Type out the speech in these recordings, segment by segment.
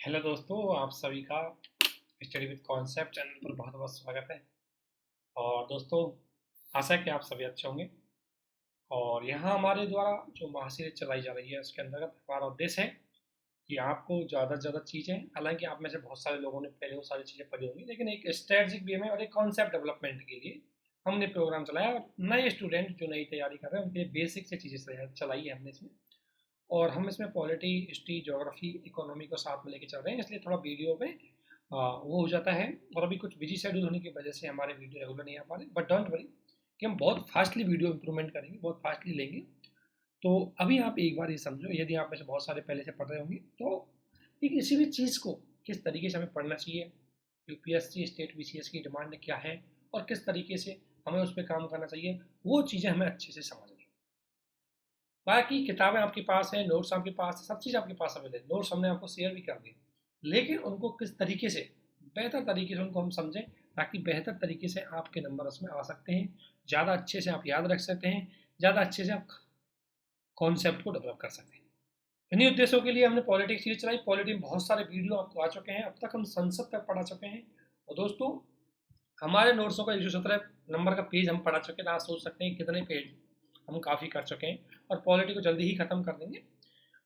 Hello दोस्तों, आप सभी का स्टडी विद कॉन्सेप्ट चैनल पर बहुत बहुत स्वागत है। और दोस्तों, आशा है कि आप सभी अच्छे होंगे। और यहाँ हमारे द्वारा जो महासीरीज चलाई जा रही है उसके अंतर्गत हमारा उद्देश्य है कि आपको ज़्यादा से ज़्यादा चीज़ें, हालांकि आप में से बहुत सारे लोगों ने पहले वो सारी चीज़ें पढ़ी होंगी, लेकिन एक स्ट्रेटजिक वे में और एक कॉन्सेप्ट डेवलपमेंट के लिए हमने प्रोग्राम चलाया। और नए स्टूडेंट जो नई तैयारी कर रहे हैं उनके लिए बेसिक से चीज़ें चलाई है हमने इसमें। और हम इसमें पॉलिटी, हिस्ट्री, ज्योग्राफी, इकोनॉमी को साथ में लेके चल रहे हैं, इसलिए थोड़ा वीडियो में वो हो जाता है। और अभी कुछ बिजी शेड्यूल होने की वजह से हमारे वीडियो रेगुलर नहीं आ पा रहे, बट डोंट वरी कि हम बहुत फास्टली वीडियो इंप्रूवमेंट करेंगे, बहुत फास्टली लेंगे। तो अभी आप एक बार ये समझो, यदि आप में से बहुत सारे पहले से पढ़ रहे होंगे, तो कि किसी भी चीज़ को किस तरीके से हमें पढ़ना चाहिए, यूपीएससी स्टेट बीसीएस की डिमांड क्या है और किस तरीके से हमें उस पर काम करना चाहिए, वो चीज़ें हमें अच्छे से समझ लें। बाकी किताबें आपके पास हैं, नोट्स आपके पास है, सब चीज़ आपके पास अवेलेबल है। नोट्स हमने आपको शेयर भी कर दिए, लेकिन उनको किस तरीके से, बेहतर तरीके से उनको हम समझें, ताकि बेहतर तरीके से आपके नंबर उसमें आ सकते हैं, ज़्यादा अच्छे से आप याद रख सकते हैं, ज़्यादा अच्छे से आप कॉन्सेप्ट को डेवलप कर सकते हैं। इन्हीं उद्देश्यों के लिए हमने पॉलिटिक्स सीरीज चलाई। पॉलिटी में बहुत सारे वीडियो आपको आ चुके हैं, अब तक हम संसद तक पढ़ा चुके हैं। और दोस्तों, हमारे नोट्सों का 117 नंबर का पेज हम पढ़ा चुके हैं। आप सोच सकते हैं कितने पेज हम काफ़ी कर चुके हैं, और पॉलिटी को जल्दी ही ख़त्म कर देंगे।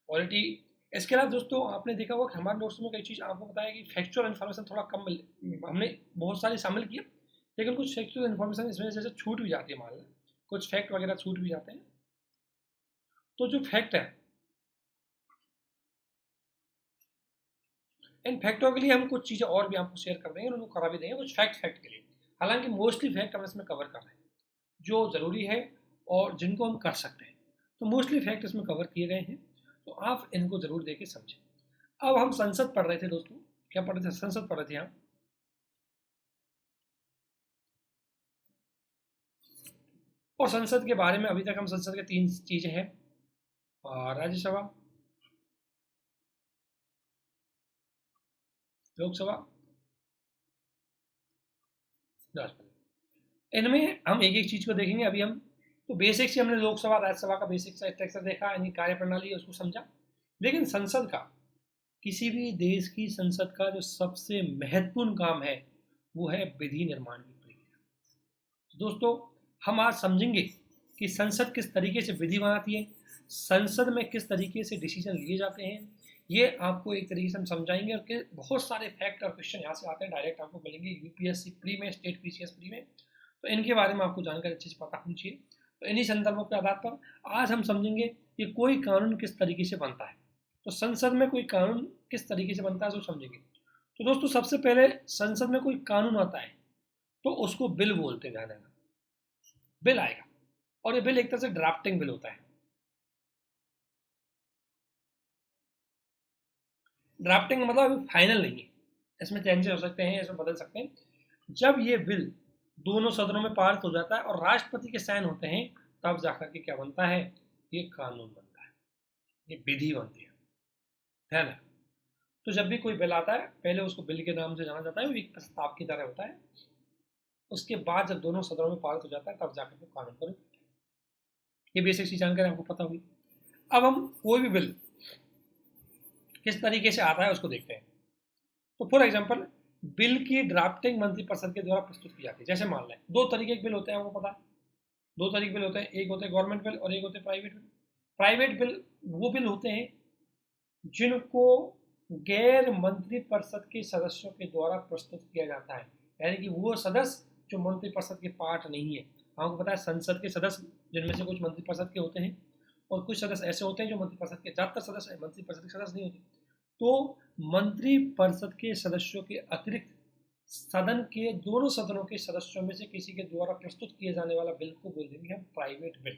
पॉलिटी, इसके अलावा दोस्तों आपने देखा होगा कि हमारे नोट्स में कई चीज़ आपको बताया कि फैक्चुअल इन्फॉर्मेशन थोड़ा कम हमने बहुत सारी शामिल किया, लेकिन कुछ फैक्चुअल इन्फॉर्मेशन इस वजह से छूट भी जाती है। मान लें कुछ फैक्ट वगैरह छूट भी जाते हैं, तो जो फैक्ट है, इन फैक्टों के लिए हम कुछ चीज़ें और भी आपको शेयर कर देंगे और उनको करा भी देंगे, कुछ फैक्ट के लिए। हालांकि मोस्टली फैक्ट हम इसमें कवर कर रहे हैं जो ज़रूरी है और जिनको हम कर सकते हैं। तो मोस्टली फैक्ट इसमें कवर किए गए हैं, तो आप इनको ज़रूर देके समझें। अब हम संसद पढ़ रहे थे दोस्तों, क्या पढ़ रहे थे? संसद पढ़ रहे थे हम। और संसद के बारे में अभी तक हम संसद के 3 चीज़ें हैं, राज्यसभा, लोकसभा, राष्ट्रपति। इनमें हम एक एक चीज़ को देखेंगे अभी हम। तो बेसिक से हमने लोकसभा राज्यसभा का बेसिक सा स्ट्रक्चर देखा, यानी कार्य प्रणाली उसको समझा। लेकिन संसद का, किसी भी देश की संसद का जो सबसे महत्वपूर्ण काम है वो है विधि निर्माण की प्रक्रिया। तो दोस्तों, हम आज समझेंगे कि संसद किस तरीके से विधि बनाती है, संसद में किस तरीके से डिसीजन लिए जाते हैं, ये आपको एक तरीके से हम समझाएंगे। और कि बहुत सारे फैक्ट और क्वेश्चन यहाँ से आते हैं, डायरेक्ट आपको मिलेंगे यूपीएससी प्री में, स्टेट पीसीएस प्री में। तो इनके बारे में आपको जानकारी अच्छे से पता होनी चाहिए। तो इन्हीं संदर्भों के आधार पर आज हम समझेंगे कि कोई कानून किस तरीके से बनता है। तो संसद में कोई कानून किस तरीके से बनता है तो समझेंगे। तो दोस्तों, सबसे पहले संसद में कोई कानून आता है तो उसको बिल बोलते हैं। ध्यान देना, बिल आएगा, और ये बिल एक तरह से ड्राफ्टिंग बिल होता है। ड्राफ्टिंग मतलब फाइनल नहीं है, इसमें चेंजेस हो सकते हैं, इसमें बदल सकते हैं। जब ये बिल दोनों सदनों में पारित हो जाता है और राष्ट्रपति के साइन होते हैं, तब जाकर के क्या बनता है? ये कानून बनता है, ये विधि बनती है ना। तो जब भी कोई बिल आता है, पहले उसको बिल के नाम से जाना जाता है, वो एक प्रस्ताव की तरह होता है। उसके बाद जब दोनों सदनों में पारित हो जाता है, तब जाकर के कानून पर, ये बेसिक सी जानकारी आपको पता हुई। अब हम कोई भी बिल किस तरीके से आता है उसको देखते हैं। तो फॉर एग्जाम्पल, बिल की ड्राफ्टिंग मंत्रिपरिषद के द्वारा प्रस्तुत की जाती है। जैसे मान लें, दो तरीके के बिल होते हैं, आपको पता है। दो तरीके बिल होते हैं, एक होते हैं गवर्नमेंट बिल और एक होते हैं प्राइवेट बिल। प्राइवेट बिल वो बिल होते हैं जिनको गैर मंत्रिपरिषद के सदस्यों के द्वारा प्रस्तुत किया जाता है, यानी कि वो सदस्य जो मंत्रिपरिषद के पार्ट नहीं है। आपको पता है संसद के सदस्य जिनमें से कुछ मंत्रिपरिषद के होते हैं और कुछ सदस्य ऐसे होते हैं जो मंत्रिपरिषद के, ज़्यादातर सदस्य मंत्रिपरिषद के सदस्य नहीं होते। तो मंत्रिपरिषद के सदस्यों के अतिरिक्त सदन के दोनों सदनों के सदस्यों में से किसी के द्वारा प्रस्तुत किए जाने वाला बिल को बोल देंगे हम प्राइवेट बिल।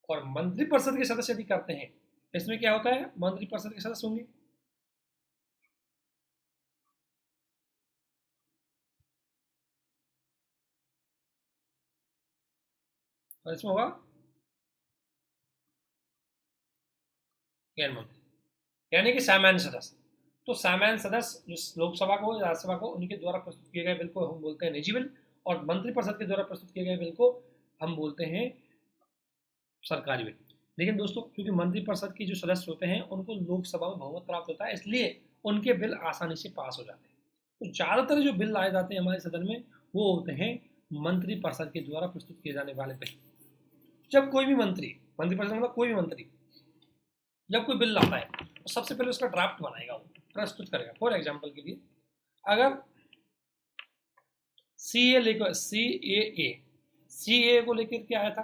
और मंत्रिपरिषद के सदस्य यदि करते हैं, इसमें क्या होता है? मंत्रिपरिषद के सदस्य होंगे, और इसमें होगा गैर मंत्री, यानी कि सामान्य सदस्य। तो सामान्य सदस्य जो लोकसभा को, राज्यसभा को, उनके द्वारा प्रस्तुत किए गए बिल को हम बोलते हैं निजी बिल, और मंत्रिपरिषद के द्वारा प्रस्तुत किए गए बिल को हम बोलते हैं सरकारी बिल। लेकिन दोस्तों, क्योंकि मंत्रिपरिषद के जो सदस्य होते हैं उनको लोकसभा में बहुमत प्राप्त होता है, इसलिए उनके बिल आसानी से पास हो जाते हैं। तो ज़्यादातर जो बिल लाए जाते हैं हमारे सदन में वो होते हैं मंत्रिपरिषद के द्वारा प्रस्तुत किए जाने वाले बिल। जब कोई भी मंत्रिपरिषद मतलब कोई भी मंत्री जब कोई बिल लाता है तो सबसे पहले उसका ड्राफ्ट बनाएगा, वो प्रस्तुत करेगा। फॉर एग्जाम्पल के लिए अगर सी ए को लेकर के आया था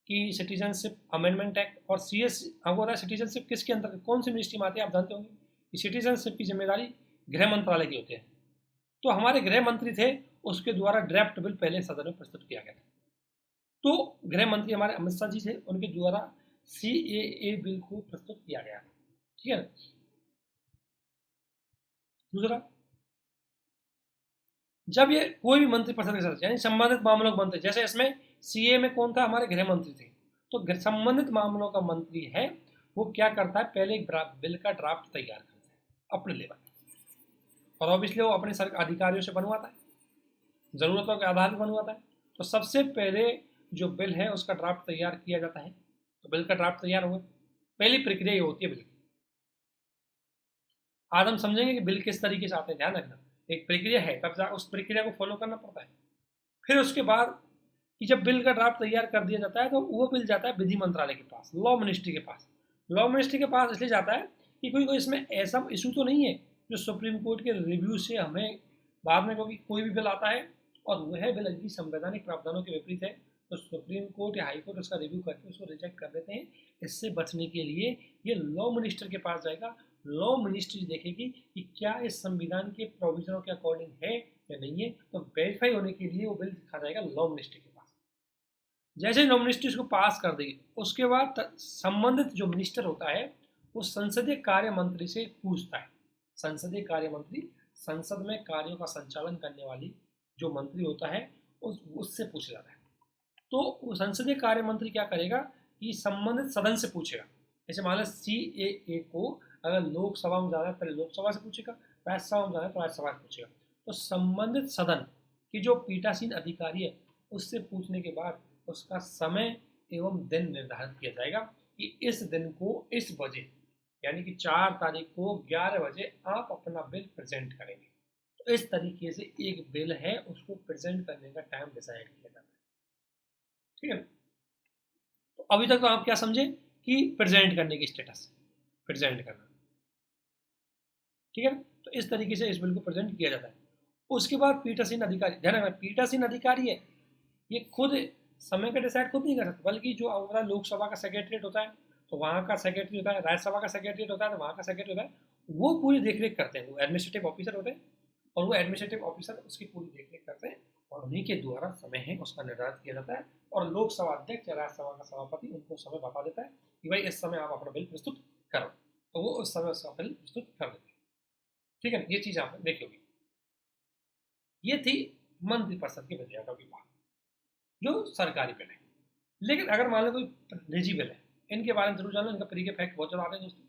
कि सिटीजनशिप अमेंडमेंट एक्ट, और आपको पता है सिटीजनशिप किसके अंतर्गत कौन सी मिनिस्ट्री में आती है, आप जानते होंगे कि सिटीजनशिप की जिम्मेदारी गृह मंत्रालय की होती है। तो हमारे गृह मंत्री थे, उसके द्वारा ड्राफ्ट बिल पहले सदन में प्रस्तुत किया गया था। तो गृह मंत्री हमारे अमित शाह जी थे, उनके द्वारा CAA बिल को प्रस्तुत किया गया था। ठीक है। दूसरा, जब ये कोई भी मंत्रिपरिषद के सदस्य यानी संबंधित मामलों का मंत्री, जैसे इसमें CA में कौन था, हमारे गृह मंत्री थे, तो संबंधित मामलों का मंत्री है वो क्या करता है, पहले एक बिल का ड्राफ्ट तैयार करता है अपने लेवल, और ऑब्वियसली वो अपने अधिकारियों से बनवाता है, जरूरतों के आधार पर बनवाता है। तो सबसे पहले जो बिल है उसका ड्राफ्ट तैयार किया जाता है। तो बिल का ड्राफ्ट तैयार हुआ, पहली प्रक्रिया ये होती है बिल की। आज हम समझेंगे कि बिल किस तरीके से आते हैं, ध्यान रखना एक प्रक्रिया है, तब उस प्रक्रिया को फॉलो करना पड़ता है। फिर उसके बाद कि जब बिल का ड्राफ्ट तैयार कर दिया जाता है तो वो बिल जाता है विधि मंत्रालय के पास, लॉ मिनिस्ट्री के पास। लॉ मिनिस्ट्री के पास इसलिए जाता है कि कोई इसमें ऐसा इशू तो नहीं है जो सुप्रीम कोर्ट के रिव्यू से हमें बाद में, क्योंकि कोई भी बिल आता है और वह बिल यदि संवैधानिक प्रावधानों के विपरीत है तो सुप्रीम कोर्ट या हाई कोर्ट उसका रिव्यू करके उसको रिजेक्ट कर देते हैं। इससे बचने के लिए ये लॉ मिनिस्टर के पास जाएगा। लॉ मिनिस्ट्री देखेगी कि क्या इस संविधान के प्रोविजनों के अकॉर्डिंग है या नहीं है, तो वेरीफाई होने के लिए वो बिल दिखा जाएगा लॉ मिनिस्ट्री के पास। जैसे लॉ मिनिस्ट्री इसको पास कर देगी, उसके बाद संबंधित जो मिनिस्टर होता है वो संसदीय कार्य मंत्री से पूछता है। संसदीय कार्य मंत्री संसद में कार्यों का संचालन करने वाली जो मंत्री होता है उससे पूछ जाता है। तो संसदीय कार्य मंत्री क्या करेगा कि संबंधित सदन से पूछेगा। जैसे मान लो CAA को अगर लोकसभा में जाना है पहले लोकसभा से पूछेगा, राज्यसभा में जाना है तो राज्यसभा से पूछेगा। तो संबंधित सदन की जो पीठासीन अधिकारी है उससे पूछने के बाद उसका समय एवं दिन निर्धारित किया जाएगा कि इस दिन को इस बजे यानी कि 4 तारीख को 11 बजे आप अपना बिल प्रेजेंट करेंगे। तो इस तरीके से एक बिल है उसको प्रेजेंट करने का टाइम डिसाइड किया जाता है। ठीक है। तो अभी तक तो आप क्या समझे कि प्रेजेंट करने की स्टेटस, प्रेजेंट करना। ठीक है। तो इस तरीके से इस बिल को प्रेजेंट किया जाता है। उसके बाद पीठासीन अधिकारी, ध्यान रखना पीठासीन अधिकारी है ये खुद समय का डिसाइड खुद नहीं कर सकता, बल्कि जो हमारा लोकसभा का सेक्रेटरीट होता है तो वहाँ का सेक्रेटरी होता है, राज्यसभा का सेक्रेटरीट होता है तो वहाँ का सेक्रेटरी होता है, वो पूरी देखरेख करते हैं। वो एडमिनिस्ट्रेटिव ऑफिसर होते हैं और वो एडमिनिस्ट्रेटिव ऑफिसर उसकी पूरी देखरेख करते हैं और उन्हीं के द्वारा समय है उसका निर्धारित किया जाता है। और लोकसभा अध्यक्ष या राज्यसभा का सभापति उनको समय बता देता है कि भाई इस समय आप अपना बिल प्रस्तुत करो, तो वो उस समय उसका बिल प्रस्तुत कर देते हैं। ठीक है। ये चीज़ आपने देखी होगी। ये थी मंत्रिपरिषद की विधेयकों की बात जो सरकारी बिल है। लेकिन अगर मान लो कोई निजी बिल है, इनके बारे में जरूर जानो, इनका प्री के फैक्ट बहुत ज़्यादा आते हैं दोस्तों,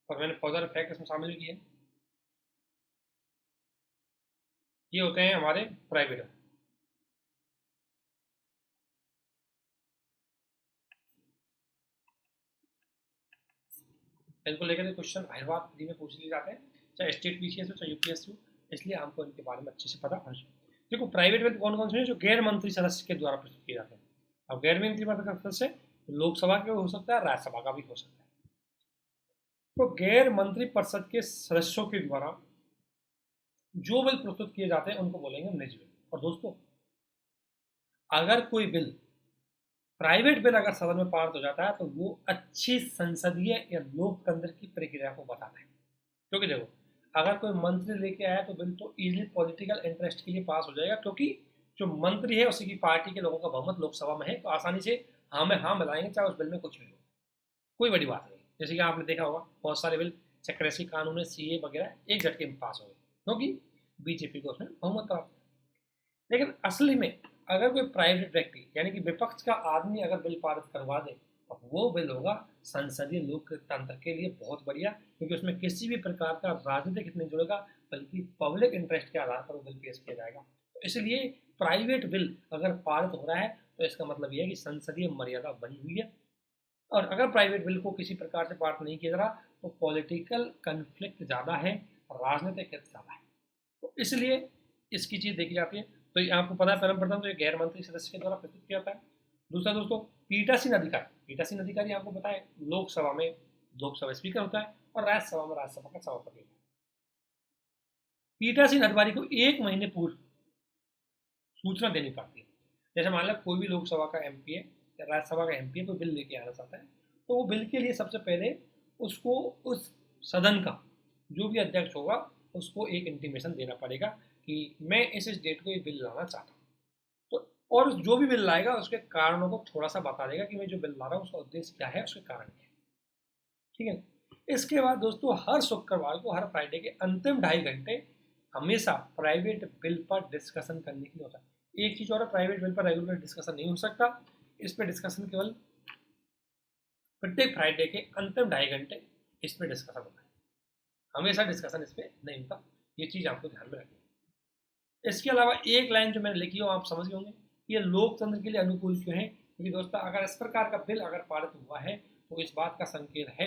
और मैंने बहुत सारे फैक्ट इसमें शामिल किए हैं। ये होते हैं हमारे प्राइवेट। इनको लेकर क्वेश्चन हर बार फ्री में पूछ लिए जाते हैं, चाहे स्टेट पीसीएस हो चाहे यूपीएससी हो, इसलिए हमको इनके बारे में अच्छे से पता होना चाहिए। देखो प्राइवेट बिल कौन कौन से हैं जो गैर मंत्री सदस्य के द्वारा प्रस्तुत किए जाते हैं। अब गैर मंत्री सदस्य लोकसभा का हो सकता है, राज्यसभा का भी हो सकता है। तो गैर मंत्री परिषद के सदस्यों के द्वारा जो बिल प्रस्तुत किए जाते हैं उनको बोलेंगे निजी बिल। और दोस्तों अगर कोई बिल प्राइवेट बिल अगर सदन में पारित हो जाता है तो वो अच्छी संसदीय या लोकतंत्र की प्रक्रिया को बताता है। क्योंकि देखो अगर कोई मंत्री लेके आया तो बिल तो इजीली पॉलिटिकल इंटरेस्ट के लिए पास हो जाएगा, क्योंकि जो मंत्री है उसी की पार्टी के लोगों का बहुमत लोकसभा में है, तो आसानी से हाँ में हाँ मिलाएंगे चाहे उस बिल में कुछ भी हो, कोई बड़ी बात नहीं। जैसे कि आपने देखा होगा बहुत सारे बिल चक्रेसी कानून है, CA वगैरह एक झटके में पास हो गए क्योंकि बीजेपी को उसमें बहुमत प्राप्त। लेकिन असली में अगर कोई प्राइवेट व्यक्ति यानी कि विपक्ष का आदमी अगर बिल पारित करवा दे तो वो बिल होगा संसदीय लोकतंत्र के लिए बहुत बढ़िया, क्योंकि उसमें किसी भी प्रकार का राजनीतिक नहीं जुड़ेगा बल्कि पब्लिक इंटरेस्ट के आधार पर वो बिल पेश किया जाएगा। तो इसलिए प्राइवेट बिल अगर पारित हो रहा है तो इसका मतलब ये है कि संसदीय मर्यादा बनी हुई है, और अगर प्राइवेट बिल को किसी प्रकार से पारित नहीं किया जा रहा तो पॉलिटिकल कन्फ्लिक्ट ज़्यादा है, राजनीतिक हित ज़्यादा है, तो इसलिए इसकी चीज़ देखी जाती है। तो ये आपको पता है परम प्रथम तो ये गैर मंत्री सदस्य के द्वारा प्रस्तुत किया जाता है। दूसरा दोस्तों पीठासीन अधिकारी, पीठासीन अधिकारी आपको पता है लोकसभा में लोकसभा स्पीकर होता है और राज्यसभा में राज्यसभा का सभापति होता है। पीठासीन अधिकारी को 1 महीने पूर्व सूचना देनी पड़ती है। जैसे मान लो कोई भी लोकसभा का एमपी है या राज्यसभा का एमपी है, कोई बिल लेके आना चाहता है, तो वो बिल के लिए सबसे पहले उसको उस सदन का जो भी अध्यक्ष होगा उसको एक इंटीमेशन देना पड़ेगा कि मैं इस डेट को ये बिल लाना चाहता हूँ। तो और जो भी बिल लाएगा उसके कारणों को थोड़ा सा बता देगा कि मैं जो बिल ला रहा हूँ उसका उद्देश्य क्या है, उसके कारण क्या है। ठीक है। इसके बाद दोस्तों हर शुक्रवार को, हर फ्राइडे के अंतिम 2.5 घंटे हमेशा प्राइवेट बिल पर डिस्कशन करने के लिए होता है। एक चीज और है, प्राइवेट बिल पर रेगुलर डिस्कशन नहीं हो सकता, इस पर डिस्कशन केवल प्रत्येक फ्राइडे के अंतिम 2.5 घंटे इस पर डिस्कशन होता है, हमेशा डिस्कशन इस पर नहीं होता। ये चीज आपको ध्यान में रखनी है। इसके अलावा एक लाइन जो मैंने लिखी हो आप समझ गए होंगे, ये लोकतंत्र के लिए अनुकूल क्यों है, क्योंकि दोस्तों अगर इस प्रकार का बिल अगर पारित हुआ है तो इस बात का संकेत है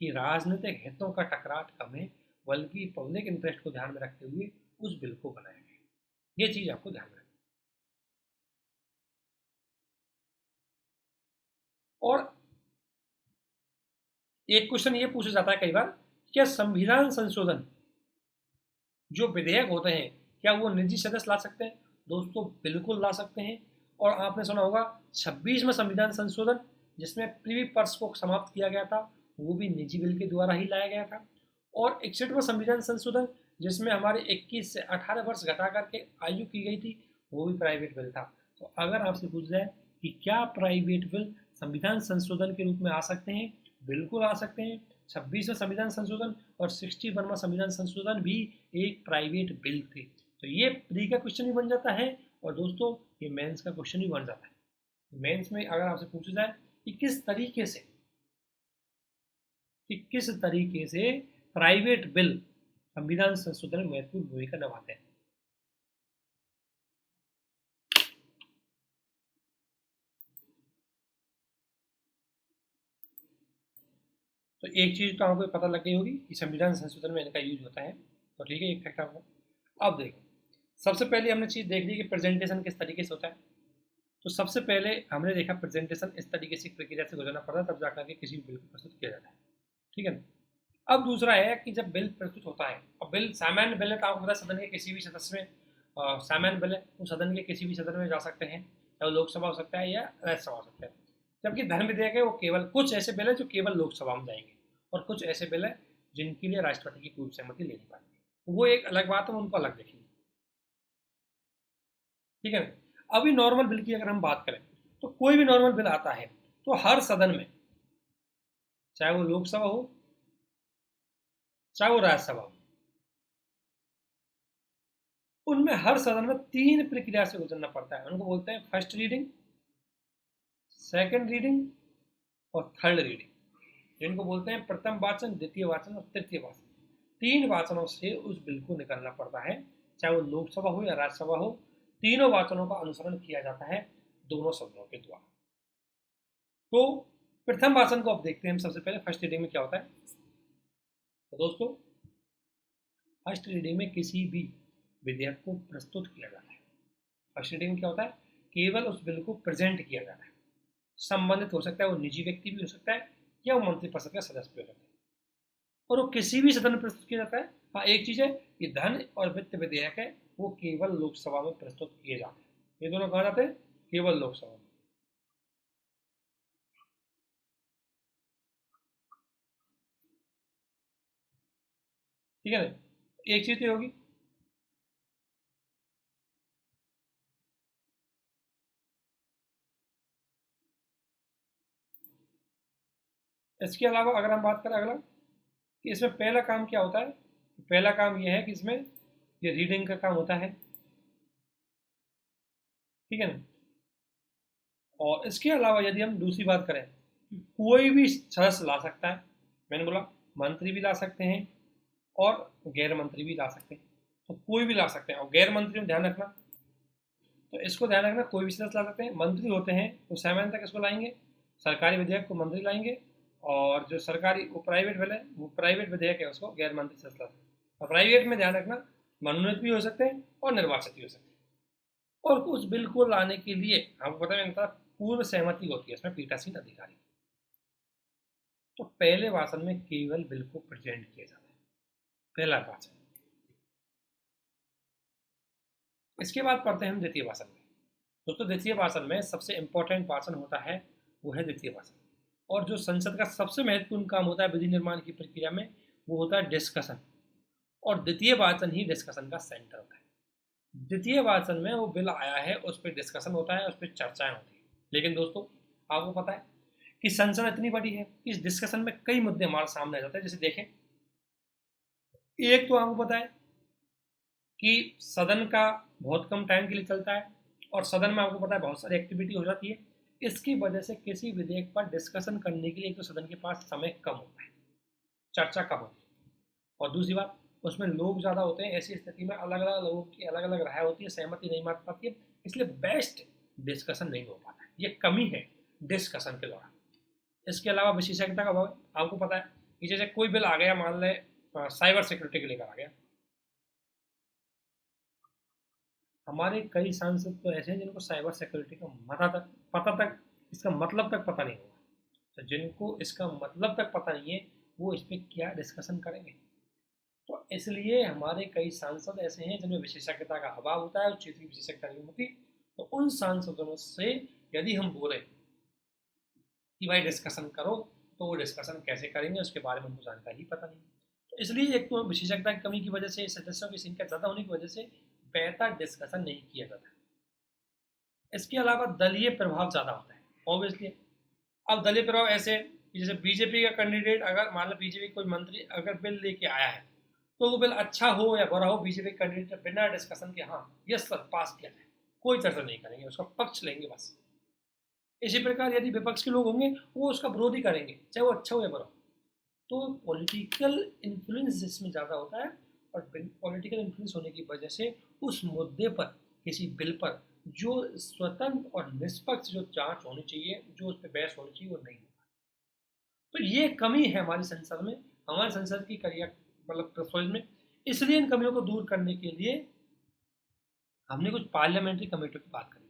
कि राजनीतिक हितों का टकराव कम है, बल्कि पब्लिक इंटरेस्ट को ध्यान में रखते हुए उस बिल को बनाया गया। ये चीज आपको ध्यान में रखनी। और एक क्वेश्चन ये पूछा जाता है कई बार, क्या संविधान संशोधन जो विधेयक होते हैं क्या वो निजी सदस्य ला सकते हैं? दोस्तों बिल्कुल ला सकते हैं। और आपने सुना होगा 26वां संविधान संशोधन जिसमें प्रीवी पर्स को समाप्त किया गया था, वो भी निजी बिल के द्वारा ही लाया गया था। और 61वां संविधान संशोधन जिसमें हमारे 21 से 18 वर्ष घटा करके आयु की गई थी, वो भी प्राइवेट बिल था। तो अगर आपसे पूछ जाए कि क्या प्राइवेट बिल संविधान संशोधन के रूप में आ सकते हैं, बिल्कुल आ सकते हैं। 26वां संविधान संशोधन और 61वां संविधान संशोधन भी एक प्राइवेट बिल थे। तो ये प्री का क्वेश्चन भी बन जाता है और दोस्तों ये मेंस का क्वेश्चन भी बन जाता है। मेंस में अगर आपसे पूछा जाए कि किस तरीके से प्राइवेट बिल संविधान संशोधन में महत्वपूर्ण भूमिका निभाते हैं। तो एक चीज तो आपको पता लग गई होगी कि संविधान संशोधन में इनका यूज होता है, तो ठीक है एक फैक्ट आपको। अब देखो सबसे पहले हमने चीज देख ली कि प्रेजेंटेशन किस तरीके से होता है। तो सबसे पहले हमने देखा प्रेजेंटेशन इस तरीके से प्रक्रिया से गुजरना पड़ता है तब जाकर के किसी भी बिल को प्रस्तुत किया जाता है। ठीक है। अब दूसरा है कि जब बिल प्रस्तुत होता है, अब बिल सामान्य बिल है तो आपको पता है सदन के किसी भी सदस्य में सामान्य बिल है तो सदन के किसी भी सदन में जा सकते हैं, चाहे लोकसभा हो सकता है या राज्यसभा हो सकता है। जबकि धर्म विधेयक है वो केवल कुछ ऐसे बिल है जो केवल लोकसभा में जाएंगे और कुछ ऐसे बिल है जिनके लिए राष्ट्रपति की पूर्व सहमति लेनी पड़ती है, वो एक अलग बात है, उनको अलग देखेंगे। ठीक है। अभी नॉर्मल बिल की अगर हम बात करें तो कोई भी नॉर्मल बिल आता है तो हर सदन में, चाहे वो लोकसभा हो चाहे वो राज्यसभा हो, उनमें हर सदन में 3 प्रक्रिया से गुजरना पड़ता है। उनको बोलते हैं फर्स्ट रीडिंग, सेकंड रीडिंग और थर्ड रीडिंग, जिनको बोलते हैं प्रथम वाचन, द्वितीय वाचन और तृतीय वाचन। 3 वाचनों से उस बिल को निकालना पड़ता है, चाहे वो लोकसभा हो या राज्यसभा हो। तीनों वाचनों का अनुसरण किया जाता है दोनों सदनों के द्वारा। तो प्रथम वाचन को अब देखते हैं हम सबसे पहले फर्स्ट रीडिंग में क्या होता है। तो दोस्तों फर्स्ट रीडिंग में किसी भी विधेयक को प्रस्तुत किया जाता है। फर्स्ट रीडिंग में क्या होता है, केवल उस बिल को प्रेजेंट किया जाता है। संबंधित हो सकता है वो निजी व्यक्ति भी हो सकता है या वो मंत्रिपरिषद का सदस्य भी हो सकता है और वो किसी भी सदन में प्रस्तुत किया जाता है। हाँ एक चीज है, ये धन और वित्त विधेयक है वो केवल लोकसभा में प्रस्तुत किए जाते हैं। ये दोनों कहा जाते हैं केवल लोकसभा में। ठीक है ना, एक चीज तो होगी। इसके अलावा अगर हम बात करें अगला कि इसमें पहला काम क्या होता है, पहला काम यह है कि इसमें ये रीडिंग का काम होता है। ठीक है ना। और इसके अलावा यदि हम दूसरी बात करें, कोई भी सदस्य ला सकता है, मैंने बोला मंत्री भी ला सकते हैं और गैर मंत्री भी ला सकते हैं। तो कोई भी ला सकते हैं और गैर मंत्री में ध्यान रखना, तो इसको ध्यान रखना कोई भी सदस्य ला सकते हैं। मंत्री होते हैं तो सामान्यतः किसको लाएंगे, सरकारी विधेयक को मंत्री लाएंगे और जो सरकारी वो प्राइवेट वाले वो प्राइवेट विधेयक है उसको गैर मंत्री संस्था से। और प्राइवेट में ध्यान रखना मनोनीत भी हो सकते हैं और निर्वाचित भी हो सकते हैं। और कुछ बिल को लाने के लिए आपको पता है पूर्व सहमति होती है इसमें पीठासीन अधिकारी। तो पहले भाषण में केवल बिल को प्रेजेंट किया जाता है, पहला भाषण। इसके बाद पढ़ते हैं हम द्वितीय भाषण में। दोस्तों द्वितीय भाषण में सबसे इंपॉर्टेंट भाषण होता है वो है द्वितीय भाषण। और जो संसद का सबसे महत्वपूर्ण काम होता है विधि निर्माण की प्रक्रिया में वो होता है डिस्कशन। और द्वितीय भाषण ही डिस्कशन का सेंटर होता है। द्वितीय भाषण में वो बिल आया है उस पर डिस्कशन होता है, उस पर चर्चाएं होती है। लेकिन दोस्तों आपको पता है कि संसद इतनी बड़ी है कि इस डिस्कशन में कई मुद्दे हमारे सामने आ जाते हैं। जैसे देखें, एक तो आपको पता है कि सदन का बहुत कम टाइम के लिए चलता है और सदन में आपको पता है बहुत सारी एक्टिविटी हो जाती है। इसकी वजह से किसी विधेयक पर डिस्कशन करने के लिए एक तो सदन के पास समय कम होता है, चर्चा कम होती है, और दूसरी बात उसमें लोग ज़्यादा होते हैं। ऐसी स्थिति में अलग अलग लोगों की अलग अलग राय होती है, सहमति नहीं मान पाती है, इसलिए बेस्ट डिस्कशन नहीं हो पाता है। ये कमी है डिस्कशन के दौरान। इसके अलावा विशेषज्ञता का अभाव। आपको पता है कि जैसे कोई बिल आ गया, मान लें साइबर सिक्योरिटी के लेकर आ गया, हमारे कई सांसद तो ऐसे हैं जिनको साइबर सिक्योरिटी का पता तक इसका मतलब तक पता नहीं होगा। तो जिनको इसका मतलब तक पता नहीं है वो इस पर क्या डिस्कशन करेंगे। तो इसलिए हमारे कई सांसद ऐसे हैं जिनमें विशेषज्ञता का अभाव होता है और चीज की विशेषज्ञता नहीं होती। तो उन सांसदों से यदि हम बोले कि भाई डिस्कशन करो, तो वो डिस्कशन कैसे करेंगे उसके बारे में उनको जानकारी ही पता नहीं। तो इसलिए एक तो विशेषज्ञता की कमी की वजह से, सदस्यों की संख्या ज़्यादा होने की वजह से बेहतर डिस्कशन नहीं किया जाता। इसके अलावा दलीय प्रभाव ज़्यादा होता है ऑब्वियसली। अब दलीय प्रभाव ऐसे कि जैसे बीजेपी का कैंडिडेट, अगर मान लो बीजेपी कोई मंत्री अगर बिल लेके आया है तो वो बिल अच्छा हो या बुरा हो, बीजेपी कैंडिडेट बिना डिस्कशन के हाँ यस सर पास किया जाए, कोई चर्चा नहीं करेंगे, उसका पक्ष लेंगे बस। इसी प्रकार यदि विपक्ष के लोग होंगे वो उसका विरोध ही करेंगे, चाहे वो अच्छा हो या बुरा हो। तो पॉलिटिकल इन्फ्लुएंस जिसमें ज़्यादा होता है, और पॉलिटिकल इन्फ्लुएंस होने की वजह से उस मुद्दे पर, किसी बिल पर जो स्वतंत्र और निष्पक्ष जो जांच होनी चाहिए, जो उस पर बहस होनी चाहिए, वो नहीं होता। तो ये कमी है हमारी संसद में, हमारे संसद की करियर मतलब प्रोफाइल में। इसलिए इन कमियों को दूर करने के लिए हमने कुछ पार्लियामेंट्री कमेटियों की बात करी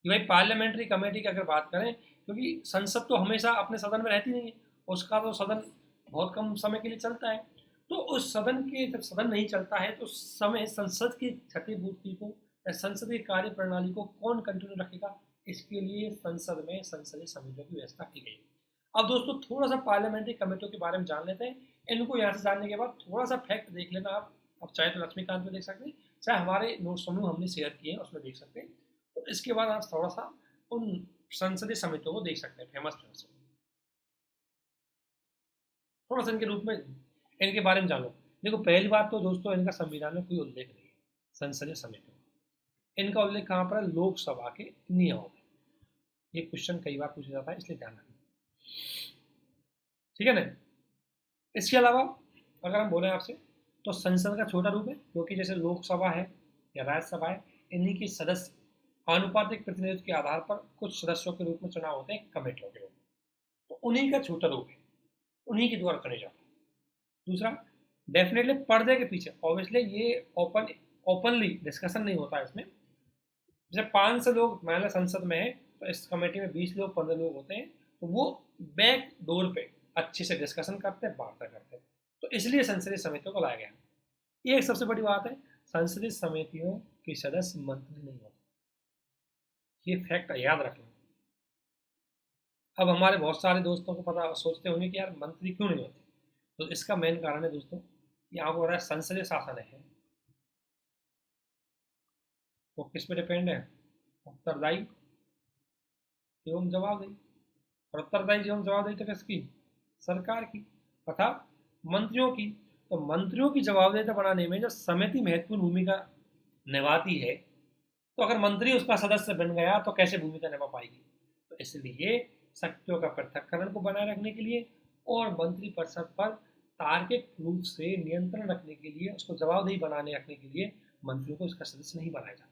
कि भाई पार्लियामेंट्री कमेटी की अगर बात करें, क्योंकि संसद तो हमेशा अपने सदन में रहती नहीं है, उसका तो सदन बहुत कम समय के लिए चलता है। तो उस सदन के जब सदन नहीं चलता है तो उस समय संसद की क्षतिपूर्ति को या संसदीय कार्य प्रणाली को कौन कंटिन्यू रखेगा, इसके लिए संसद में संसदीय समितियों की व्यवस्था की गई। अब दोस्तों थोड़ा सा पार्लियामेंट्री कमेटियों के बारे में जान लेते हैं। इनको यहाँ से जानने के बाद थोड़ा सा फैक्ट देख लेना आप। अब चाहे तो लक्ष्मीकांत में देख सकते हैं, चाहे हमारे नोट समूह हमने शेयर किए हैं उसमें देख सकते हैं। तो इसके बाद आप थोड़ा सा उन संसदीय समितियों को देख सकते हैं, फेमस थोड़ा सा इनके रूप में, इनके बारे में जानो। देखो पहली बात तो दोस्तों इनका संविधान में कोई उल्लेख नहीं है संसदीय समितियों का। इनका उल्लेख कहाँ पर है? लोकसभा के नियमों में। ये क्वेश्चन कई बार पूछा जाता है, इसलिए ध्यान रखना, ठीक है ना। इसके अलावा अगर हम बोले आपसे तो संसद का छोटा रूप है, क्योंकि जैसे लोकसभा है या राज्यसभा है, इन्हीं की सदस्य आनुपातिक प्रतिनिधित्व के आधार पर कुछ सदस्यों के रूप में चुनाव होते हैं कमेटियों के रूप में, तो उन्हीं का छोटा रूप है, उन्हीं के द्वारा चुने जाते हैं। दूसरा, डेफिनेटली पर्दे के पीछे, ऑब्वियसली ये ओपनली डिस्कशन नहीं होता है इसमें। जैसे 500 लोग मान लो संसद में है तो इस कमेटी में 20 लोग 15 लोग होते हैं, तो वो बैक डोर पे अच्छे से डिस्कशन करते हैं, वार्ता करते हैं। तो इसलिए संसदीय समितियों को लाया गया। ये एक सबसे बड़ी बात है, संसदीय समितियों के सदस्य मंत्री नहीं होते, ये फैक्ट याद रखना। अब हमारे बहुत सारे दोस्तों को पता सोचते होंगे कि यार मंत्री क्यों नहीं होते, तो इसका मेन कारण है दोस्तों कि आपको पता है संसदीय शासन है वो किस पे डिपेंड है? उत्तरदायी एवं जवाबदेही। और उत्तरदायी एवं जवाबदेही तो किसकी? सरकार की तथा मंत्रियों की। तो मंत्रियों की जवाबदेही बनाने में जो समिति महत्वपूर्ण भूमिका निभाती है, तो अगर मंत्री उसका सदस्य बन गया तो कैसे भूमिका निभा पाएगी। तो इसलिए शक्तियों का पृथक्करण को बनाए रखने के लिए और मंत्री परिषद पर तार्किक रूप से नियंत्रण रखने के लिए, उसको जवाबदेही बनाने रखने के लिए मंत्रियों को इसका सदस्य नहीं बनाया जाता।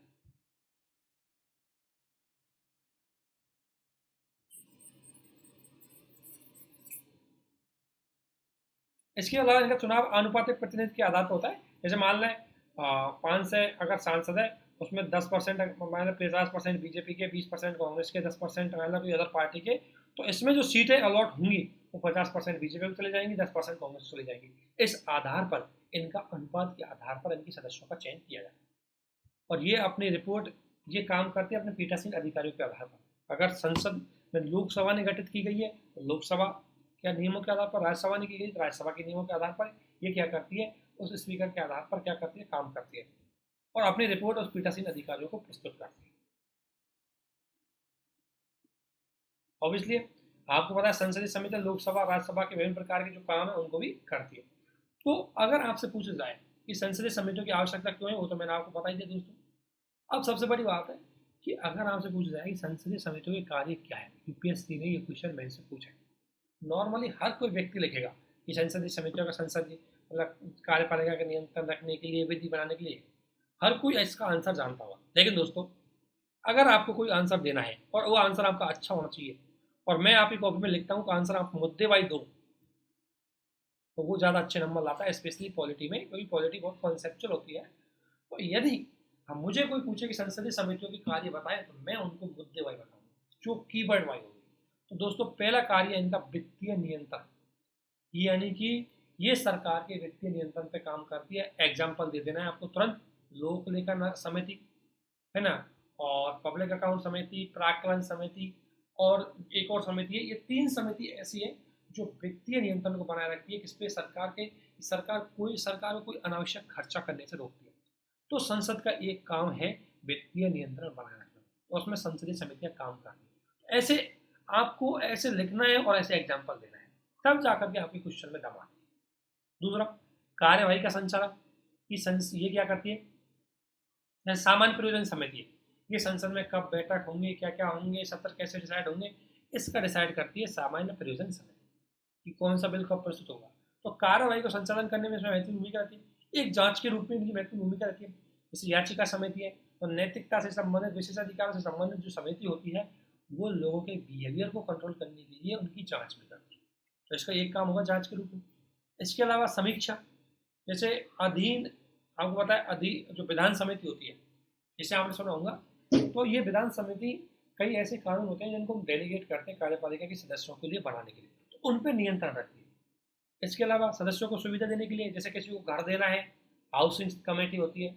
इसके अलावा इनका चुनाव आनुपातिक प्रतिनिधित्व के आधार पर होता है। जैसे मान लें 5 से अगर सांसद है, उसमें 10% मतलब 50% बीजेपी के, 20% कांग्रेस के, 10% मतलब कोई अदर पार्टी के, तो इसमें जो सीटें अलॉट होंगी वो 50% बीजेपी को चली जाएंगी, 10% कांग्रेस को चली जाएंगी। इस आधार पर इनका अनुपात के आधार पर इनकी सदस्यों का चयन किया जाता है। और ये अपनी रिपोर्ट ये काम करती है अपने पीठासीन अधिकारियों के आधार पर। अगर संसद में लोकसभा ने गठित की गई है तो लोकसभा के नियमों के आधार पर, राज्यसभा ने की गई तो राज्यसभा के नियमों के आधार पर ये क्या करती है, उस स्पीकर के आधार पर क्या करती है, काम करती है और अपनी रिपोर्ट उस पीठासीन अधिकारियों को प्रस्तुत करती है। ऑब्वियसली आपको पता है संसदीय समिति लोकसभा राज्यसभा के विभिन्न प्रकार के जो काम है उनको भी करती है। तो अगर आपसे पूछा जाए कि संसदीय समितियों की आवश्यकता क्यों है, वो तो मैंने आपको बता ही दिया दोस्तों। अब सबसे बड़ी बात है कि अगर आपसे पूछा जाए कि संसदीय समितियों के कार्य क्या है, यूपीएससी ने ये क्वेश्चन मेरे से पूछा है। नॉर्मली हर कोई व्यक्ति लिखेगा कि संसदीय समितियों का संसदीय मतलब कार्यपालिका का नियंत्रण रखने के लिए, विधि बनाने के लिए, हर कोई इसका आंसर जानता होगा। लेकिन दोस्तों अगर आपको कोई आंसर देना है और वो आंसर आपका अच्छा होना चाहिए और मैं आपकी कॉपी में लिखता हूँ कि आंसर आप मुद्दे वाइज दो, तो वो ज़्यादा अच्छे नंबर लाता है, स्पेशली पॉलिटी में, क्योंकि पॉलिटी बहुत कॉन्सेप्चुअल होती है। तो यदि हम मुझे कोई पूछे कि संसदीय समितियों के कार्य बताएं तो मैं उनको मुद्दे वाइज बताऊंगा, जो कीवर्ड वाइज होगी। तो दोस्तों पहला कार्य इनका वित्तीय नियंत्रण, यानी कि ये सरकार के वित्तीय नियंत्रण पे काम करती है। एग्जाम्पल दे देना है आपको तुरंत, लोक लेखा समिति है ना, और पब्लिक अकाउंट समिति, प्राक्कलन समिति और एक और समिति है। ये 3 समिति ऐसी है जो वित्तीय नियंत्रण को बनाए रखती है, किस पे, सरकार को कोई अनावश्यक खर्चा करने से रोकती है। तो संसद का एक काम है वित्तीय नियंत्रण बनाए रखना, तो उसमें संसदीय समितियां काम करती है। ऐसे आपको ऐसे लिखना है और ऐसे एग्जाम्पल देना है, तब जाकर के आपके क्वेश्चन में दम आती है। दूसरा, कार्यवाही का संचालन, ये क्या करती है, सामान्य प्रयोजन समिति है। ये संसद में कब बैठक होंगे, क्या क्या होंगे, सत्र कैसे डिसाइड होंगे, इसका डिसाइड करती है सामान्य प्रयोजन समिति कि कौन सा बिल कब प्रस्तुत होगा। तो कार्यवाही को संचालन करने में इसमें महत्वपूर्ण भूमिका रहती है। एक जांच के रूप में इनकी महत्वपूर्ण भूमिका रहती है। जैसे याचिका समिति है, तो नैतिकता से संबंधित, विशेषाधिकारों से संबंधित जो समिति होती है वो लोगों के बिहेवियर को कंट्रोल करने के लिए उनकी जांच भी करती है। तो इसका एक काम होगा जांच के रूप में। इसके अलावा समीक्षा, जैसे अधीन, आपको पता है जो विधान समिति होती है, जिसे आपने सुना होगा, तो ये विधान समिति कई ऐसे कानून होते हैं जिनको हम डेलीगेट करते हैं कार्यपालिका के सदस्यों के लिए बनाने के लिए, तो उन पर नियंत्रण रखती है। इसके अलावा सदस्यों को सुविधा देने के लिए, जैसे किसी को घर देना है, हाउसिंग कमेटी होती है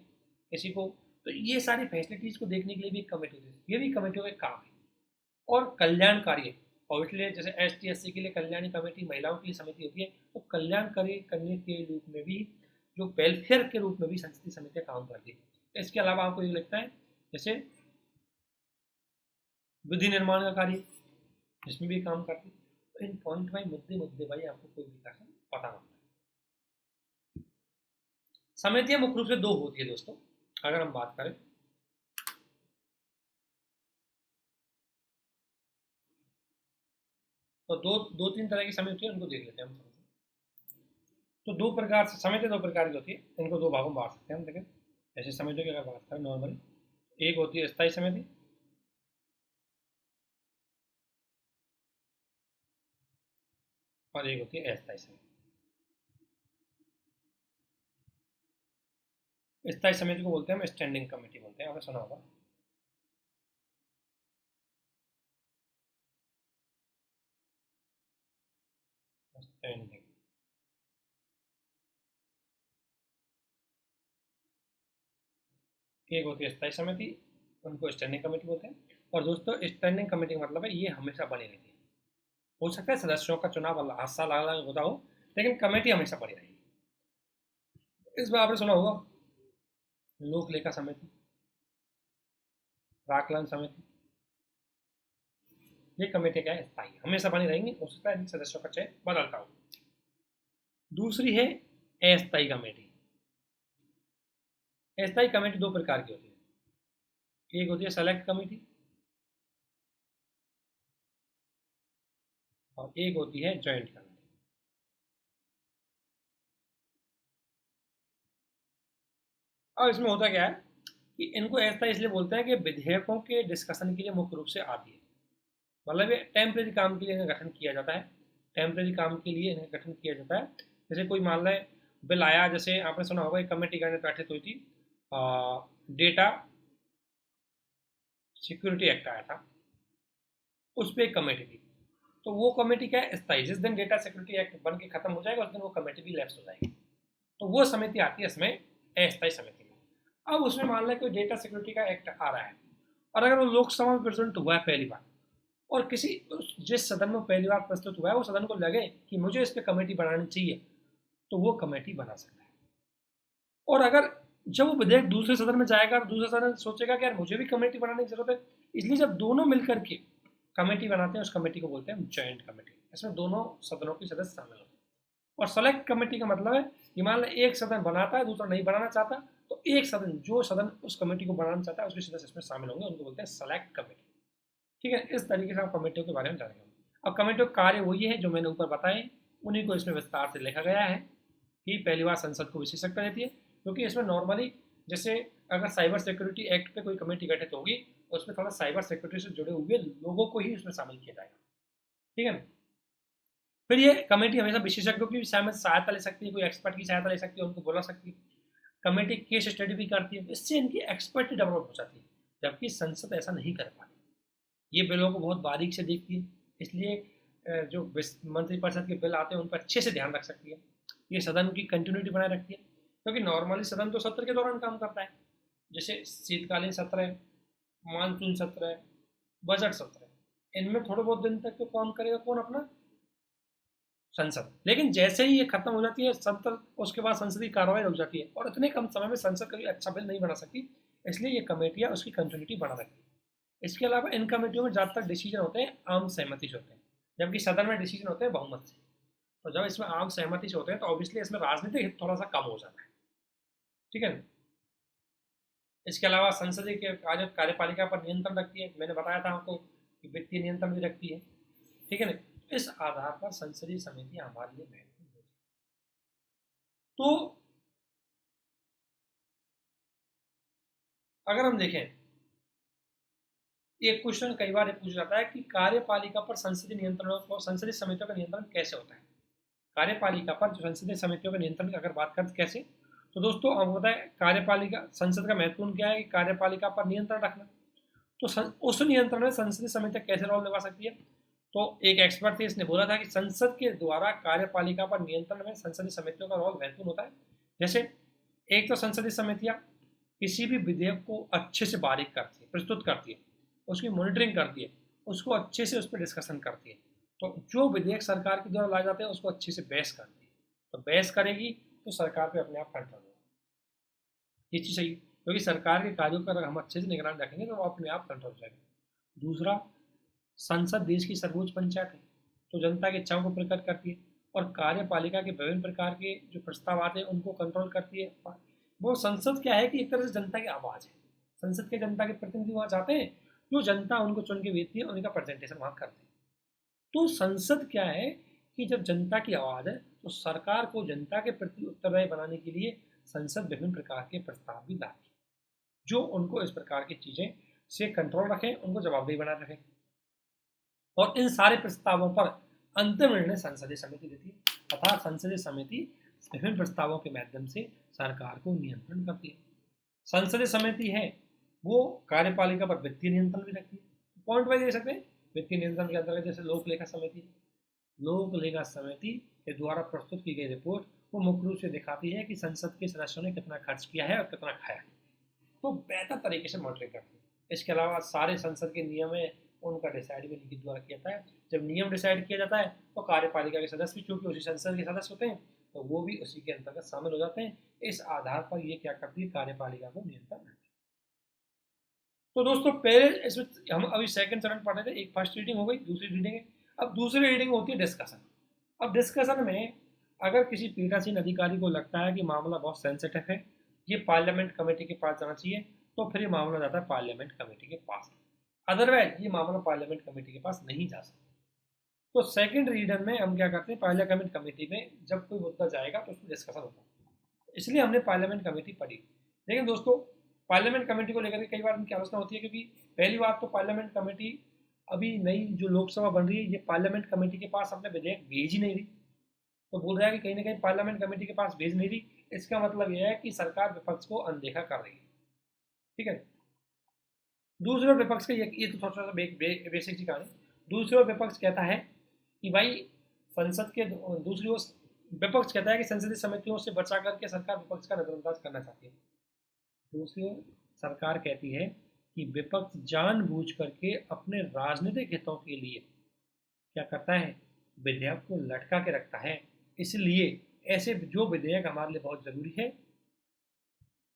किसी को, तो ये सारी फैसिलिटीज को देखने के लिए भी एक कमेटी होती है। ये भी कमेटियों का काम है। और कल्याणकारी, ऑब्वियसली जैसे ST SC के लिए कल्याणी कमेटी, महिलाओं की समिति होती है, तो कल्याणकारी करने के रूप में भी, जो वेलफेयर के रूप में भी संसदीय समितियां काम करती है। इसके अलावा आपको ये लगता है जैसे विधि निर्माण का कार्य, जिसमें भी काम करती है। तो इन पॉइंट भाई, मुद्दे भाई आपको कोई भी क्वेश्चन पता होता है। समितियां मुख्य रूप से 2 होती है दोस्तों, अगर हम बात करें तो दो तीन तरह की समिति है, उनको देख लेते हैं हम। तो 2 प्रकार से समिति 2 प्रकार की होती है, इनको 2 भागों में बांट सकते हैं हम। देखें ऐसे समितियों की अगर बात करें नॉर्मली, एक होती है स्थायी समिति और एक होती है अस्थायी समिति। स्थायी समिति को बोलते हैं हम स्टैंडिंग कमेटी बोलते हैं, आपने सुना होगा। स्टैंडिंग, एक होती है स्थायी समिति, उनको स्टैंडिंग कमेटी बोलते हैं। और दोस्तों स्टैंडिंग कमेटी का मतलब है ये हमेशा बनी रहती है। हो सकता है सदस्यों का चुनाव हर साल अलग अलग होता हो, लेकिन कमेटी हमेशा बनी रहेगी। इस बार आपने सुना होगा लोक लेखा समिति, प्राक्कलन समिति, ये कमेटी क्या है, स्थायी, हमेशा बनी रहेंगी। हो सकता है सदस्यों का चयन बदलता हो। दूसरी है अस्थायी कमेटी। अस्थायी कमेटी 2 प्रकार की होती है, एक होती है सेलेक्ट कमेटी और एक होती है ज्वाइंट कमेटी। और इसमें होता क्या है कि इनको ऐसा इसलिए बोलते हैं कि विधेयकों के डिस्कशन के लिए मुख्य रूप से आती है। मतलब ये टेम्परेरी काम के लिए इन्हें गठन किया जाता है, टेम्परेरी काम के लिए इन्हें गठन किया जाता है। जैसे कोई मान लें बिल आया, जैसे आपने सुना होगा एक कमेटी गठित हुई थी, डेटा सिक्योरिटी एक्ट आया था, उस पर एक कमेटी थी। तो वो कमेटी क्या है, स्थायी, जिस दिन डेटा सिक्योरिटी एक्ट बन के खत्म हो जाएगा उस दिन वो कमेटी भी लैप्स हो जाएगी। तो वो समिति आती है इसमें अस्थायी समिति में। अब उसमें मान लें कोई डेटा सिक्योरिटी का एक्ट आ रहा है, और अगर वो लोकसभा में प्रेजेंट हुआ है पहली बार, और किसी जिस सदन में पहली बार प्रस्तुत हुआ है वो सदन को लगे कि मुझे इस पर कमेटी बनानी चाहिए, तो वो कमेटी बना सकता है। और अगर जब वो विधेयक दूसरे सदन में जाएगा, दूसरा सदन सोचेगा कि यार मुझे भी कमेटी बनाने की जरूरत है, इसलिए जब दोनों मिलकर के कमेटी बनाते हैं उस कमेटी को बोलते हैं जॉइंट कमेटी। इसमें दोनों सदनों के सदस्य शामिल होते हैं। और सेलेक्ट कमेटी का मतलब है कि मान लो एक सदन बनाता है, दूसरा नहीं बनाना चाहता, तो एक सदन, जो सदन उस कमेटी को बनाना चाहता है उसके सदस्य इसमें शामिल होंगे, उनको बोलते हैं सेलेक्ट कमेटी। ठीक है, इस तरीके से आप कमेटियों के बारे में जानेंगे। अब कमेटियों का कार्य वही है जो मैंने ऊपर बताए, उन्हीं को इसमें विस्तार से लिखा गया है कि पहली बार संसद को विशेषज्ञता देती है, क्योंकि इसमें नॉर्मली जैसे अगर साइबर सिक्योरिटी एक्ट पे कोई कमेटी गठित होगी तो उसमें थोड़ा साइबर सिक्योरिटी से जुड़े हुए लोगों को ही उसमें शामिल किया जाएगा। ठीक है, फिर ये कमेटी हमेशा विशेषज्ञों की सहायता ले सकती है, कोई एक्सपर्ट की सहायता ले सकती है, उनको बुला सकती है। कमेटी केस स्टडी भी करती है, इससे इनकी एक्सपर्टी डेवलप हो जाती है, जबकि संसद ऐसा नहीं कर पाती। ये बिलों को बहुत बारीक से देखती है, इसलिए जो मंत्रिपरिषद के बिल आते हैं उन पर अच्छे से ध्यान रख सकती है। ये सदन की कंटिन्यूटी बनाए रखती है, क्योंकि नॉर्मली सदन तो सत्र के दौरान काम करता है, जैसे शीतकालीन सत्र है, मानसून सत्र है, बजट सत्र है, इनमें थोड़े बहुत दिन तक तो काम करेगा कौन, अपना संसद। लेकिन जैसे ही ये खत्म हो जाती है सत्र, उसके बाद संसदीय कार्रवाई रुक जाती है, और इतने कम समय में संसद कभी अच्छा बिल नहीं बना सकती, इसलिए ये कमेटियां उसकी कंटिन्यूटी बना रखती है। इसके अलावा इन कमेटियों में ज़्यादातर डिसीजन होते हैं आम सहमति से होते हैं, जबकि सदन में डिसीजन होते हैं बहुमत से। तो जब इसमें आम सहमति से होते हैं तो ऑब्वियसली इसमें राजनीतिक हित थोड़ा सा कम हो जाता है। ठीक है, इसके अलावा संसदीय के कार्यपालिका पर नियंत्रण रखती है, मैंने बताया था आपको कि वित्तीय नियंत्रण भी रखती है। ठीक है ना, इस आधार पर संसदीय समिति हमारे लिए महत्वपूर्ण होती है। तो अगर हम देखें, एक क्वेश्चन कई बार पूछा जाता है कि कार्यपालिका पर संसदीय नियंत्रण और संसदीय समितियों का नियंत्रण कैसे होता है। कार्यपालिका पर जो संसदीय समितियों का नियंत्रण अगर बात करते कैसे, तो दोस्तों आपको पता है कार्यपालिका, संसद का महत्वपूर्ण क्या है कि कार्यपालिका पर नियंत्रण रखना। तो उस नियंत्रण में संसदीय समितियां कैसे रोल निभा सकती है, तो एक एक्सपर्ट थे, इसने बोला था कि संसद के द्वारा कार्यपालिका पर नियंत्रण में संसदीय समितियों का रोल महत्वपूर्ण होता है। जैसे एक तो संसदीय समितियां किसी भी विधेयक को अच्छे से बारीक करती है, प्रस्तुत करती है, उसकी मॉनिटरिंग करती है, उसको अच्छे से उस पर डिस्कशन करती है। तो जो विधेयक सरकार के द्वारा लाए जाते हैं उसको अच्छे से बहस करती है, तो बहस करेगी तो सरकार पे अपने आप कंट्रोल होगा। ये चीज़ सही, क्योंकि सरकार के कार्यों पर अगर हम अच्छे से निगरानी रखेंगे तो वो अपने आप कंट्रोल हो जाएगा। दूसरा, संसद देश की सर्वोच्च पंचायत है, तो जनता की इच्छाओं को प्रकट करती है, और कार्यपालिका के विभिन्न प्रकार के जो प्रस्ताव आते हैं उनको कंट्रोल करती है। वो संसद क्या है कि एक तरह से जनता की आवाज़ है, संसद के जनता के प्रतिनिधि वहाँ जाते हैं, जो जनता उनको चुन के भेजती है, उनका प्रेजेंटेशन वहाँ करते हैं। तो संसद क्या है कि जब जनता की आवाज़ है तो सरकार को जनता के प्रति उत्तरदायी बनाने के लिए संसद विभिन्न प्रकार के प्रस्ताव भी लाती है, जो उनको इस प्रकार की चीज़ें से कंट्रोल रखें, उनको जवाबदेही बना रखें। और इन सारे प्रस्तावों पर अंतिम निर्णय संसदीय समिति देती है, तथा संसदीय समिति विभिन्न प्रस्तावों के माध्यम से सरकार को नियंत्रण करती है। संसदीय समिति है वो कार्यपालिका पर वित्तीय नियंत्रण भी रखती है। पॉइंट वाइज दे सकते हैं, वित्तीय नियंत्रण के अंतर्गत जैसे लोक लेखा समिति, लोक लेखा समिति के द्वारा प्रस्तुत की गई रिपोर्ट वो मुख्य रूप से दिखाती है कि संसद के सदस्यों ने कितना खर्च किया है और कितना खाया है, तो बेहतर तरीके से मॉनिटरिंग करती है। इसके अलावा सारे संसद के नियम है उनका डिसाइड भी इनके द्वारा किया जाता है। जब नियम डिसाइड किया जाता है तो कार्यपालिका के सदस्य भी चूंकि उसी संसद के सदस्य होते हैं तो वो भी उसी के अंतर्गत शामिल हो जाते हैं। इस आधार पर ये क्या करती है, कार्यपालिका को नियंत्रण रखती है। तो दोस्तों पहले इसमें हम अभी सेकंड चरण पढ़ रहे थे, एक फर्स्ट रीडिंग हो गई, दूसरी रीडिंग है। अब दूसरी रीडिंग होती है डिस्कशन। अब डिस्कशन में अगर किसी पीठासीन अधिकारी को लगता है कि मामला बहुत सेंसिटिव है, ये पार्लियामेंट कमेटी के पास जाना चाहिए, तो फिर ये मामला जाता है पार्लियामेंट कमेटी के पास। अदरवाइज ये मामला पार्लियामेंट कमेटी के पास नहीं जा सकता। तो सेकंड रीडर में हम क्या करते हैं, पार्लियामेंट कमेटी में जब कोई मुद्दा जाएगा तो उसमें डिस्कशन होता है, इसलिए हमने पार्लियामेंट कमेटी पढ़ी। लेकिन दोस्तों पार्लियामेंट कमेटी को लेकर के कई बार उनकी आलोचना होती है, क्योंकि पहली बात तो पार्लियामेंट कमेटी अभी नई जो लोकसभा बन रही है ये पार्लियामेंट कमेटी के पास अपने विधेयक भेज ही नहीं रही। तो बोल रहा है कि कहीं ना कहीं पार्लियामेंट कमेटी के पास भेज नहीं रही। इसका मतलब यह है कि सरकार विपक्ष को अनदेखा कर रही है। ठीक है, दूसरे ओर विपक्ष का ये तो थोड़ा सा बेसिक सी कहानी। दूसरी ओर विपक्ष कहता है कि भाई संसद के दूसरी ओर विपक्ष कहता है कि संसदीय समितियों से बचा करके सरकार विपक्ष का नजरअंदाज करना चाहती है। दूसरी ओर सरकार कहती है कि विपक्ष जानबूझ करके अपने राजनीतिक हितों के लिए क्या करता है, विधेयक को लटका के रखता है। इसलिए ऐसे जो विधेयक हमारे लिए बहुत जरूरी है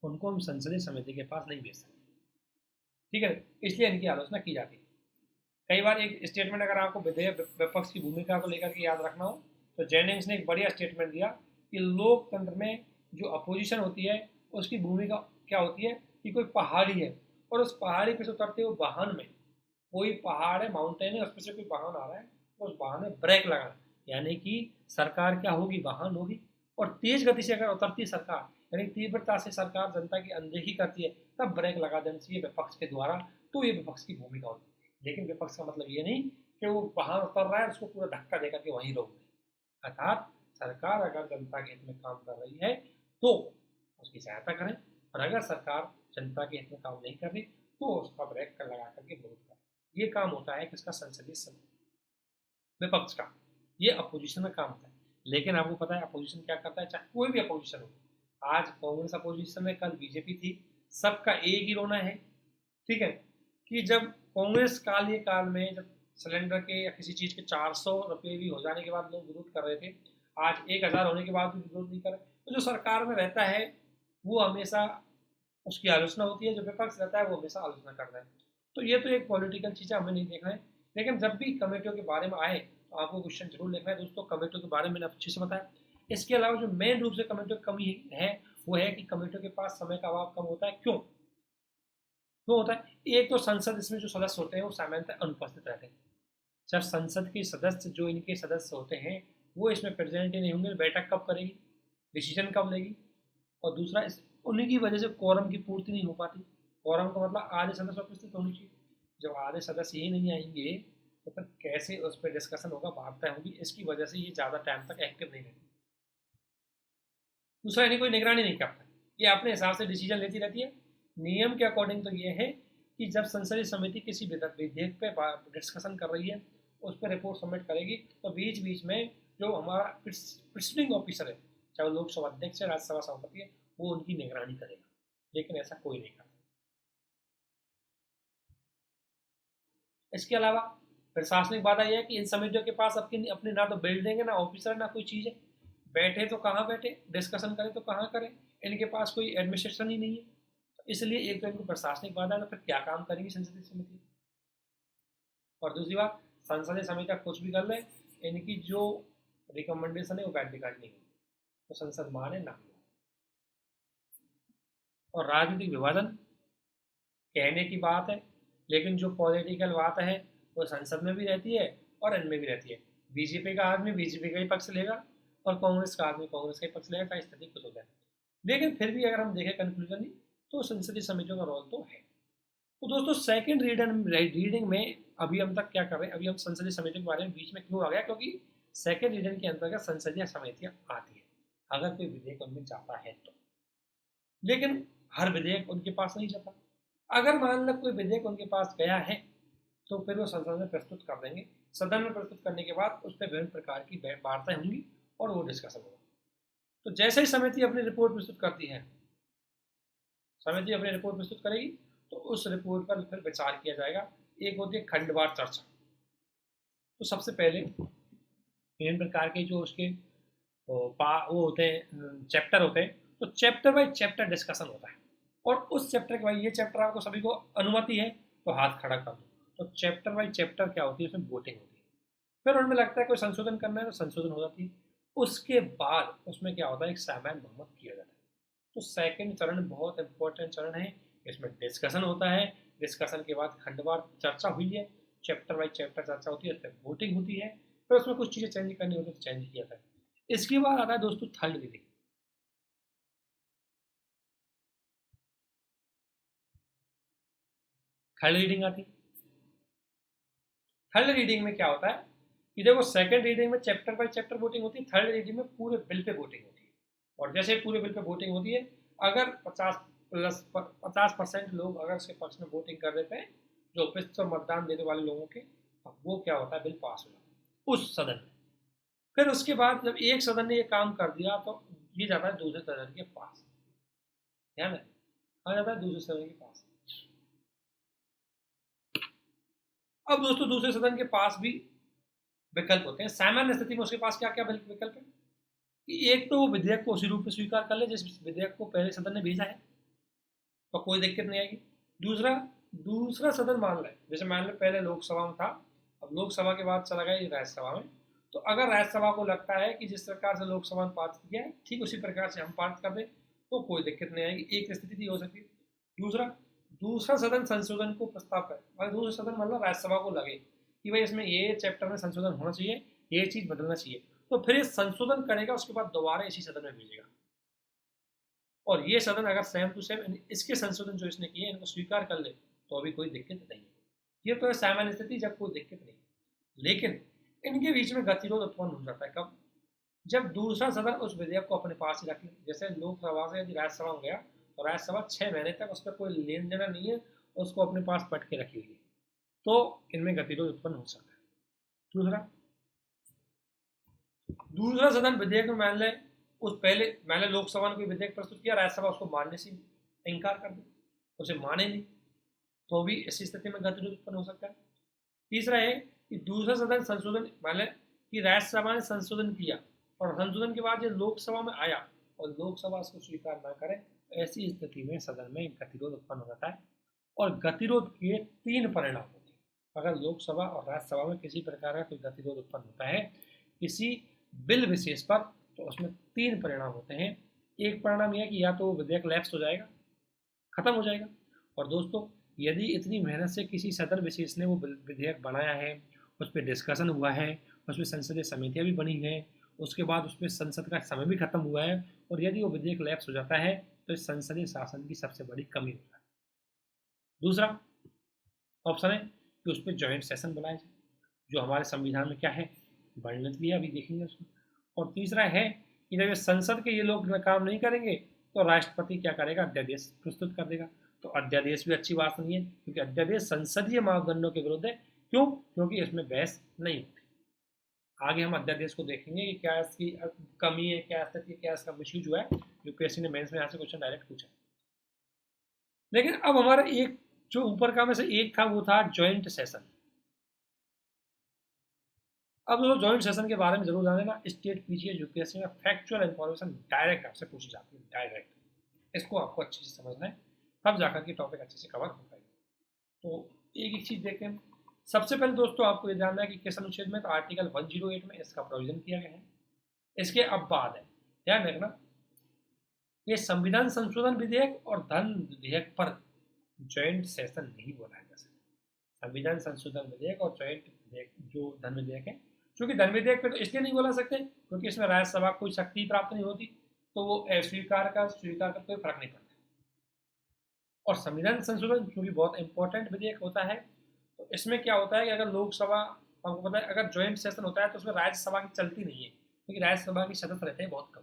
उनको हम संसदीय समिति के पास नहीं भेज सकते। ठीक है, इसलिए इनकी आलोचना की जाती है। कई बार एक स्टेटमेंट अगर आपको विधेयक विपक्ष की भूमिका को लेकर के याद रखना हो तो जेनिंग्स ने एक बढ़िया स्टेटमेंट दिया कि लोकतंत्र में जो अपोजिशन होती है उसकी भूमिका क्या होती है कि कोई पहाड़ी है और उस पहाड़ी पे से उतरते हुए वाहन में, कोई पहाड़ है, माउंटेन है, उस पर से कोई वाहन आ रहा है तो उस वाहन में ब्रेक लगाना, यानी कि सरकार क्या होगी, वाहन होगी। और तेज गति से अगर उतरती सरकार, यानी तीव्रता से सरकार जनता की अनदेखी करती है, तब ब्रेक लगा देना चाहिए विपक्ष के द्वारा। तो ये विपक्ष की भूमिका होती है। लेकिन विपक्ष का मतलब ये नहीं कि वो वाहन उतर रहा है उसको पूरा धक्का देकर के वहीं रोक दे। अर्थात सरकार अगर जनता के हित में काम कर रही है तो उसकी सहायता करें, और अगर सरकार जनता के हित में काम नहीं कर रही तो उसका ब्रेक कर लगा करके विरोध करें। ये काम होता है किसका, संसदीय विपक्ष का। ये अपोजिशन में काम होता है। लेकिन आपको पता है अपोजिशन क्या करता है, चाहे कोई भी अपोजिशन हो, आज कांग्रेस अपोजिशन में, कल बीजेपी थी, सबका एक ही रोना है। ठीक है, कि जब कांग्रेस काल में जब सिलेंडर के या किसी चीज के 400 रुपये भी हो जाने के बाद लोग विरोध कर रहे थे, आज 1000 होने के बाद भी विरोध नहीं कर रहे। तो जो सरकार में रहता है वो हमेशा उसकी आलोचना होती है, जो विपक्ष रहता है वो हमेशा आलोचना करता है। तो ये तो एक पॉलिटिकल चीज़ है, हमें नहीं देखना है। लेकिन जब भी कमेटियों के बारे में आए तो आपको क्वेश्चन जरूर लिखना है दोस्तों। कमेटियों के बारे में मैंने अच्छे से बताया। इसके अलावा जो मेन रूप से कमेटियों की कमी है वो है कि कमेटियों के पास समय का अभाव कम होता है। क्यों होता है? एक तो संसद इसमें जो सदस्य होते हैं वो सामान्यतः अनुपस्थित रहते हैं। जब संसद के सदस्य, जो इनके सदस्य होते हैं, वो इसमें प्रेजेंट ही नहीं होंगे, बैठक कब करेगी, डिसीजन कब लेगी। और दूसरा, उन्हीं की वजह से कोरम की पूर्ति नहीं हो पाती। कोरम का मतलब आधे सदस्य उपस्थित होनी चाहिए। जब आधे सदस्य ही नहीं आएंगे तो फिर कैसे उस पर डिस्कशन होगा, वार्ता होगी। इसकी वजह से ये ज़्यादा टाइम तक एक्टिव नहीं रहती। दूसरा, इन्हें कोई निगरानी नहीं करता, ये अपने हिसाब से डिसीजन लेती रहती है। नियम के अकॉर्डिंग तो ये है कि जब संसदीय समिति किसी विधेयक पे डिस्कशन कर रही है, उस पर रिपोर्ट सबमिट करेगी, तो बीच बीच में जो हमारा प्रिसाइडिंग ऑफिसर है, चाहे वो लोकसभा अध्यक्ष है, राज्यसभा सभापति है, वो उनकी निगरानी करेगा। लेकिन ऐसा कोई नहीं करता। इसके अलावा प्रशासनिक बाधा यह है कि इन समितियों के पास अपनी ना तो बिल्डिंग है, ना ऑफिसर, ना कोई चीज़ है। बैठे तो कहाँ बैठे, डिस्कशन करें तो कहाँ करें, इनके पास कोई एडमिनिस्ट्रेशन ही नहीं है। इसलिए एक तो इनको प्रशासनिक बाधा है, तो फिर क्या काम करेंगी संसदीय समिति। और दूसरी बात, संसदीय समिति कुछ भी कर ले, इनकी जो रिकमेंडेशन है वो वैधकारी नहीं होगी, तो संसद माने ना। और राजनीतिक विभाजन कहने की बात है, लेकिन जो पॉलिटिकल बात है वो संसद में भी रहती है और इनमें भी रहती है। बीजेपी का आदमी बीजेपी का ही पक्ष लेगा और कांग्रेस का आदमी कांग्रेस का ही पक्ष लेगा, चाहे स्थिति कुछ हो जाए। लेकिन फिर भी अगर हम देखें कंक्लूजन, तो संसदीय समितियों का रोल तो है। तो दोस्तों सेकंड रीडिंग में अभी हम तक क्या कर रहे हैं, अभी हम संसदीय समिति के बारे में बीच में क्यों आ गया, क्योंकि सेकंड रीडिंग के अंतर्गत संसदीय समितियां आती है अगर कोई विधेयक उनमें जाता है तो। लेकिन हर विधेयक उनके पास नहीं जाता। अगर मान लो कोई विधेयक उनके पास गया है तो फिर वो संसद में प्रस्तुत कर देंगे। सदन में प्रस्तुत करने के बाद उस पर विभिन्न प्रकार की वार्ताएं होंगी और वो डिस्कशन होगा। तो जैसे ही समिति अपनी रिपोर्ट प्रस्तुत करती है, समिति अपनी रिपोर्ट प्रस्तुत करेगी, तो उस रिपोर्ट पर फिर विचार किया जाएगा। एक होती है खंडवार चर्चा। तो सबसे पहले विभिन्न प्रकार के जो उसके वो होते हैं, चैप्टर होते हैं, तो चैप्टर बाई चैप्टर डिस्कशन होता है। और उस चैप्टर के भाई ये चैप्टर आपको सभी को अनुमति है तो हाथ खड़ा कर दो। तो चैप्टर बाई चैप्टर क्या होती है, उसमें वोटिंग होती है। फिर उनमें लगता है कोई संशोधन करना है तो संशोधन हो जाती है। उसके बाद उसमें क्या होता है, एक सामान्य बहुमत किया जाता है। तो सेकंड चरण बहुत इंपॉर्टेंट चरण है। इसमें डिस्कशन होता है, डिस्कशन के बाद खंडवार चर्चा हुई है, चैप्टर बाई चैप्टर चर्चा होती है, उस पर वोटिंग होती है, फिर उसमें कुछ चीज़ें चेंज करनी होती है तो चेंज किया जाता है। इसके बाद आता है दोस्तों थर्ड रीडिंग। थर्ड रीडिंग आती है। थर्ड रीडिंग में क्या होता है कि देखो सेकंड रीडिंग में चैप्टर बाय चैप्टर वोटिंग होती है, थर्ड रीडिंग में पूरे बिल पे वोटिंग होती है। और जैसे पूरे बिल पे वोटिंग होती है, अगर 50% लोग अगर उसके पक्ष में वोटिंग कर देते हैं, जो उपस्थित और मतदान देने वाले लोगों के, तो वो क्या होता है, बिल पास हो जाता है उस सदन में। फिर उसके बाद जब एक सदन ने ये काम कर दिया तो ये जाता है दूसरे सदन के पास, ध्यान है, आ जाता है दूसरे सदन के पास। अब दोस्तों दूसरे सदन के पास भी विकल्प होते हैं। सामान्य स्थिति में उसके पास क्या क्या विकल्प है कि एक तो वो विधेयक को उसी रूप में स्वीकार कर ले जिस विधेयक को पहले सदन ने भेजा है, तो कोई दिक्कत नहीं आएगी। दूसरा, दूसरा सदन मान ले, जैसे मान ले पहले लोकसभा में था, अब लोकसभा के बाद चला गया राज्यसभा में, तो अगर राज्यसभा को लगता है कि जिस प्रकार से लोकसभा ने पारित किया है ठीक उसी प्रकार से हम पारित कर दें, तो कोई दिक्कत नहीं आएगी, एक स्थिति हो सकती है। दूसरा, दूसरा सदन संशोधन को प्रस्ताव करे, मतलब दूसरा सदन मतलब राज्यसभा को लगे कि भाई इसमें ये चैप्टर में संशोधन होना चाहिए, ये चीज बदलना चाहिए, तो फिर ये संशोधन करेगा, उसके बाद दोबारा इसी सदन में भेजेगा। और ये सदन अगर सेम टू सेम इसके संशोधन जो इसने किए इनको स्वीकार कर ले तो अभी कोई दिक्कत नहीं है। ये तो है सामान्य स्थिति जब कोई दिक्कत नहीं, लेकिन इनके बीच में गतिरोध उत्पन्न हो जाता है कब, जब दूसरा सदन उस विधेयक को अपने पास ही रख ले। जैसे लोकसभा से यदि राज्यसभा में गया तो राज्यसभा 6 महीने तक उस पर कोई लेन देना नहीं है, उसको अपने पास पट के रखी हुई है, तो इनमें गतिरोध उत्पन्न हो सकता है। दूसरा, दूसरा सदन विधेयक में मान ले उस पहले मैंने लोकसभा ने कोई विधेयक प्रस्तुत किया, राज्यसभा उसको मानने से इनकार कर दे, उसे माने नहीं, तो भी इस स्थिति में गतिरोध उत्पन्न हो सकता है। तीसरा है कि दूसरा सदन संशोधन, मान लें कि राज्यसभा ने संशोधन किया और संशोधन के बाद ये लोकसभा में आया और लोकसभा इसको स्वीकार ना करे, ऐसी स्थिति में सदन में गतिरोध उत्पन्न हो जाता है। और गतिरोध के 3 परिणाम होते हैं। अगर लोकसभा और राज्यसभा में किसी प्रकार का कोई गतिरोध उत्पन्न होता है किसी बिल विशेष पर, तो उसमें 3 परिणाम होते हैं। एक परिणाम यह कि या तो विधेयक लैप्स हो जाएगा, खत्म हो जाएगा। और दोस्तों यदि इतनी मेहनत से किसी सदन विशेष ने वो विधेयक बनाया है, उस पर डिस्कशन हुआ है, उसमें संसदीय समितियां भी बनी हैं, उसके बाद उसमें संसद का समय भी खत्म हुआ है, और यदि वो विधेयक लैप्स हो जाता है तो इस संसदीय शासन की सबसे बड़ी कमी होता है। दूसरा ऑप्शन है कि उस पर ज्वाइंट सेशन बुलाया जाए, जो हमारे संविधान में क्या है, वर्णित भी है, अभी देखेंगे उसको। और तीसरा है कि जब संसद के ये लोग काम नहीं करेंगे तो राष्ट्रपति क्या करेगा, अध्यादेश प्रस्तुत कर देगा। तो अध्यादेश भी अच्छी बात नहीं है, क्योंकि अध्यादेश संसदीय मापदंडों के विरुद्ध है। क्यों? क्योंकि इसमें बहस नहीं होती। आगे हम अध्यादेश को देखेंगे कि क्या इसकी कमी है, क्या स्थिति, क्या इसका मिसयूज हुआ है। यूपीएससी ने मेंस में यहाँ से क्वेश्चन डायरेक्ट पूछा। लेकिन अब हमारा एक जो ऊपर का में से एक था वो था ज्वाइंट सेशन। अब जो ज्वाइंट सेशन के बारे में जरूर जान लेना, स्टेट पीजीए यूपीएससी में फैक्चुअल इन्फॉर्मेशन डायरेक्ट आपसे पूछी जाती है, डायरेक्ट। इसको आपको अच्छे से समझना है, तब जाकर के टॉपिक अच्छे से कवर हो पाएगा। तो एक एक चीज देखें। सबसे पहले दोस्तों आपको ये जानना है कि किस अनुच्छेद में, तो आर्टिकल 108 में इसका प्रोविजन किया गया है। इसके अब बाद है, ध्यान रखना, ये संविधान संशोधन विधेयक और धन विधेयक पर ज्वाइंट सेशन नहीं बोला जा सकता। संविधान संशोधन विधेयक और ज्वाइंट विधेयक जो धन विधेयक है, क्योंकि धन विधेयक पे तो इसलिए नहीं बोला सकते क्योंकि इसमें राज्यसभा कोई शक्ति प्राप्त नहीं होती, तो वो अस्वीकार का स्वीकार का कोई फर्क नहीं पड़ता। और संविधान संशोधन क्योंकि बहुत इंपॉर्टेंट विधेयक होता है, तो इसमें क्या होता है कि अगर लोकसभा, आपको पता है अगर ज्वाइंट सेशन होता है तो उसमें राज्यसभा की चलती नहीं है, क्योंकि राज्यसभा के सदस्य रहते हैं बहुत कम।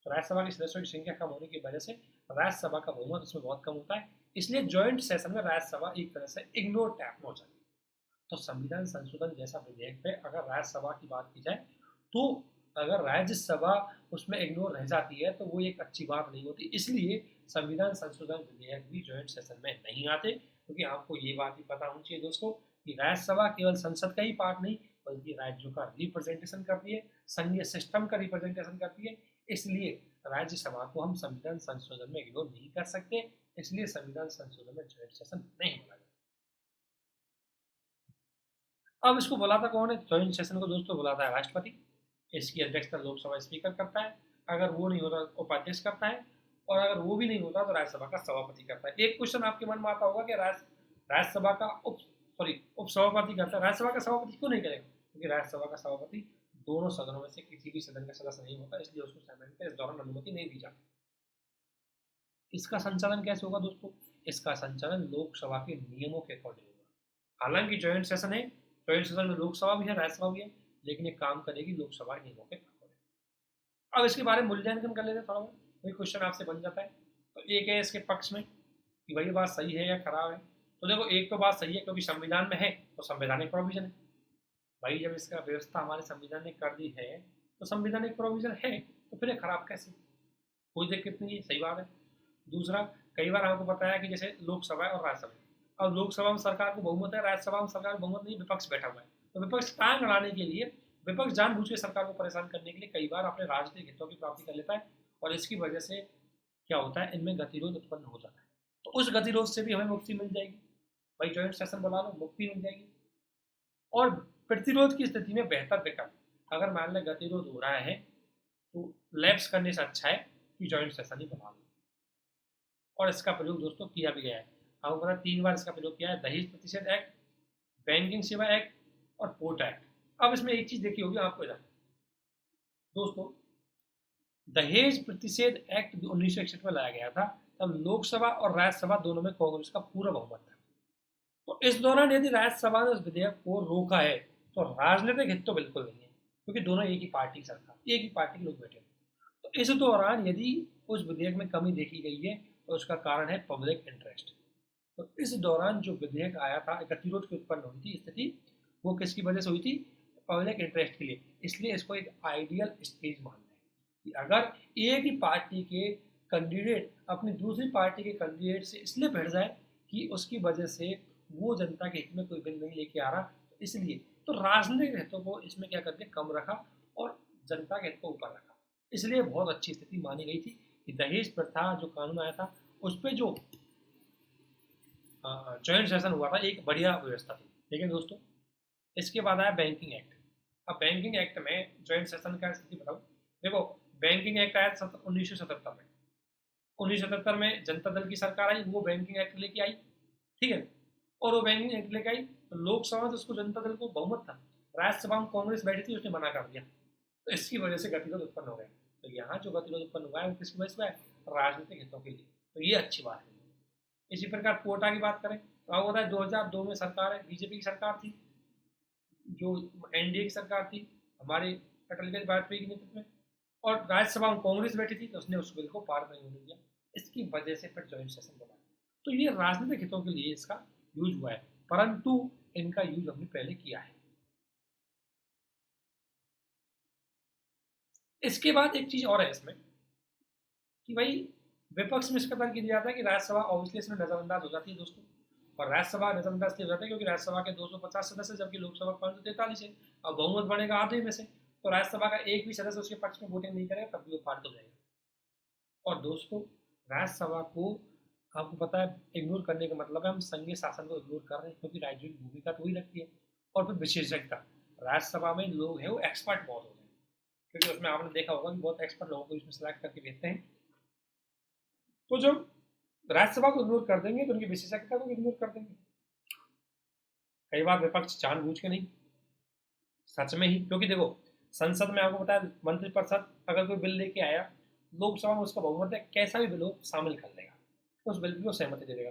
तो राज्यसभा के सदस्यों की संख्या कम होने की वजह से राज्यसभा का बहुमत उसमें बहुत कम होता है, इसलिए ज्वाइंट सेशन में राज्यसभा एक तरह से इग्नोर टाइप में हो जाती है। तो संविधान संशोधन जैसा विधेयक पे अगर राज्यसभा की बात की जाए, तो अगर राज्यसभा उसमें इग्नोर रह जाती है तो वो एक अच्छी बात नहीं होती। इसलिए संविधान संशोधन विधेयक भी ज्वाइंट सेशन में नहीं आते, क्योंकि आपको ये बात ही पता होनी चाहिए दोस्तों कि राज्यसभा केवल संसद का ही पार्ट नहीं बल्कि राज्यों का रिप्रेजेंटेशन करती है, संघीय सिस्टम का रिप्रेजेंटेशन करती है। इसलिए राज्यसभा को हम संविधान संशोधन में इग्नोर नहीं कर सकते, इसलिए संविधान संशोधन में ज्वाइंट सेशन नहीं बोला जाता। अब इसको बुलाता कौन है? ज्वाइंट सेशन को दोस्तों बुलाता है राष्ट्रपति। इसकी अध्यक्षता लोकसभा स्पीकर करता है, अगर वो नहीं होता तो उपाध्यक्ष करता है, और अगर वो भी नहीं होता तो राज्यसभा का सभापति करता है। एक क्वेश्चन आपके मन में आता होगा कि राज्यसभा का उपसभापति करता है, राज्यसभा का सभापति क्यों नहीं करेगा? क्योंकि राज्यसभा का सभापति दोनों सदनों में से किसी भी सदन का सदस्य नहीं होता, इसलिए उसको इस दौरान अनुमति नहीं दी जाती। इसका संचालन कैसे होगा दोस्तों? इसका संचालन लोकसभा के नियमों के अकॉर्डिंग होगा। हालांकि ज्वाइंट सेशन है, ज्वाइंट सेशन में लोकसभा भी है, राज्यसभा भी है, लेकिन ये काम करेगी लोकसभा नियमों के अब इसके बारे में मूल्यांकन कर लेते हैं थोड़ा बहुत, कोई क्वेश्चन आपसे बन जाता है। तो एक है इसके पक्ष में कि भाई ये बात सही है या खराब है। तो देखो एक तो बात सही है क्योंकि संविधान में है तो संवैधानिक प्रोविजन है। भाई जब इसका व्यवस्था हमारे संविधान ने कर दी है तो संवैधानिक प्रोविजन है, तो फिर ये खराब कैसे, कोई दिक्कत नहीं है, सही बात है। दूसरा, कई बार आपको पता है कि जैसे लोकसभा और राज्यसभा, अब लोकसभा में सरकार को बहुमत है, राज्यसभा में सरकार को बहुमत नहीं, विपक्ष बैठा हुआ है। तो विपक्ष टांग अड़ाने के लिए, विपक्ष जानबूझ के सरकार को परेशान करने के लिए कई बार अपने राजनीतिक हितों की प्राप्ति कर लेता है, और इसकी वजह से क्या होता है, इनमें गतिरोध उत्पन्न हो जाता है। तो उस गतिरोध से भी हमें मुक्ति मिल जाएगी, भाई ज्वाइंट सेशन बुला लो, मुक्ति मिल जाएगी। और प्रतिरोध की स्थिति में बेहतर विकल्प, अगर मान लें गतिरोध हो रहा है तो लैप्स करने से अच्छा है कि ज्वाइंट सेशन ही बुला लो। और इसका प्रयोग दोस्तों किया भी गया है, आपको पता 3 बार इसका प्रयोग किया है, दहेज प्रतिषेध एक्ट, बैंकिंग सेवा एक्ट और पोर्ट एक्ट। अब इसमें एक चीज देखी होगी आपको इधर दोस्तों, दहेज प्रतिषेध एक्ट 1961 में लाया गया था, तब लोकसभा और राज्यसभा दोनों में कांग्रेस का पूरा बहुमत था। तो इस दौरान यदि राज्यसभा ने उस विधेयक को रोका है तो राजनीतिक हित तो बिल्कुल नहीं है, क्योंकि दोनों एक ही पार्टी की सरकार, एक ही पार्टी के लोग बैठे। तो इस दौरान यदि उस विधेयक में कमी देखी गई है तो उसका कारण है पब्लिक इंटरेस्ट। तो इस दौरान जो विधेयक आया था, गतिरोध की उत्पन्न हुई थी स्थिति, वो किसकी वजह से हुई थी, पब्लिक इंटरेस्ट के लिए। इसलिए इसको एक आइडियल स्टेज मानना है कि अगर एक ही पार्टी के कैंडिडेट अपनी दूसरी पार्टी के कैंडिडेट से इसलिए भिड़ जाए कि उसकी वजह से वो जनता के हित में कोई बिल नहीं लेके आ रहा, तो इसलिए तो राजनीतिक हितों को इसमें क्या करके कम रखा और जनता के हित को ऊपर रखा। इसलिए बहुत अच्छी स्थिति मानी गई थी कि दहेज प्रथा जो कानून आया था उस पर जो ज्वाइंट सेशन हुआ था, एक बढ़िया व्यवस्था थी। ठीक है दोस्तों, इसके बाद आया बैंकिंग एक्ट। अब बैंकिंग एक्ट में ज्वाइंट सेशन का स्थिति बताऊँ, देखो बैंकिंग एक्ट आया 1977 में, 1977 में जनता दल की सरकार आई, वो बैंकिंग एक्ट लेके आई, ठीक है। और वो बैंकिंग एक्ट लेके आई तो लोकसभा में तो उसको जनता दल को बहुमत था, राज्यसभा में कांग्रेस बैठी थी, उसने मना कर दिया, तो इसकी वजह से गतिरोध उत्पन्न हो गया। तो यहाँ जो गतिरोध उत्पन्न हुआ है वो किसकी वजह से हुआ है, राजनीतिक हितों के लिए, तो ये अच्छी बात है। इसी प्रकार कोटा की बात करें तो आपको पता है 2002 में सरकार है, बीजेपी की सरकार थी, जो एनडीए की सरकार थी हमारे अटल बिहारी वाजपेयी के नेतृत्व में, और राज्यसभा में कांग्रेस बैठी थी, तो उसने उस बिल को पार नहीं होने दिया, इसकी वजह से फिर ज्वाइंट सेशन बना। तो ये राजनीतिक हितों के लिए इसका यूज हुआ है, परंतु इनका यूज हमने पहले किया है। इसके बाद एक चीज और है इसमें कि भाई विपक्ष में इसका तर्क दिया जाता है कि राज्यसभा ऑब्वियसली इसमें नजरअंदाज हो जाती है दोस्तों, और राज्यसभा नजरअंदाज हो जाता है क्योंकि राज्यसभा के 250 सदस्य जबकि लोकसभा 543 है, और बहुमत बढ़ेगा आधे में से, तो राज्यसभा का एक भी सदस्य उसके पक्ष में वोटिंग नहीं करेगा तब भी वो पारित हो जाएगा। और दोस्तों राज्यसभा को आपको पता है इग्नोर करने का मतलब है हम संघीय शासन को इग्नोर कर रहे हैं, क्योंकि राज्यों की भूमिका तो वही रखती है। और फिर विशेषज्ञता, राज्यसभा में लोग हैं वो एक्सपर्ट बहुत होते हैं, क्योंकि उसमें आपने देखा होगा कि बहुत एक्सपर्ट लोगों को इसमें सेलेक्ट करके भेजते हैं। तो जब राज्यसभा को इग्नोर कर देंगे तो उनकी विशेषज्ञता को इग्नोर कर देंगे। कई बार विपक्ष जानबूझ के नहीं, सच में ही, क्योंकि देखो संसद में आपको पता है मंत्रिपरिषद अगर कोई बिल लेके आया, लोकसभा में उसका बहुमत है, कैसा भी बिल हो शामिल कर लेगा, उस बिल की वो सहमति दे देगा।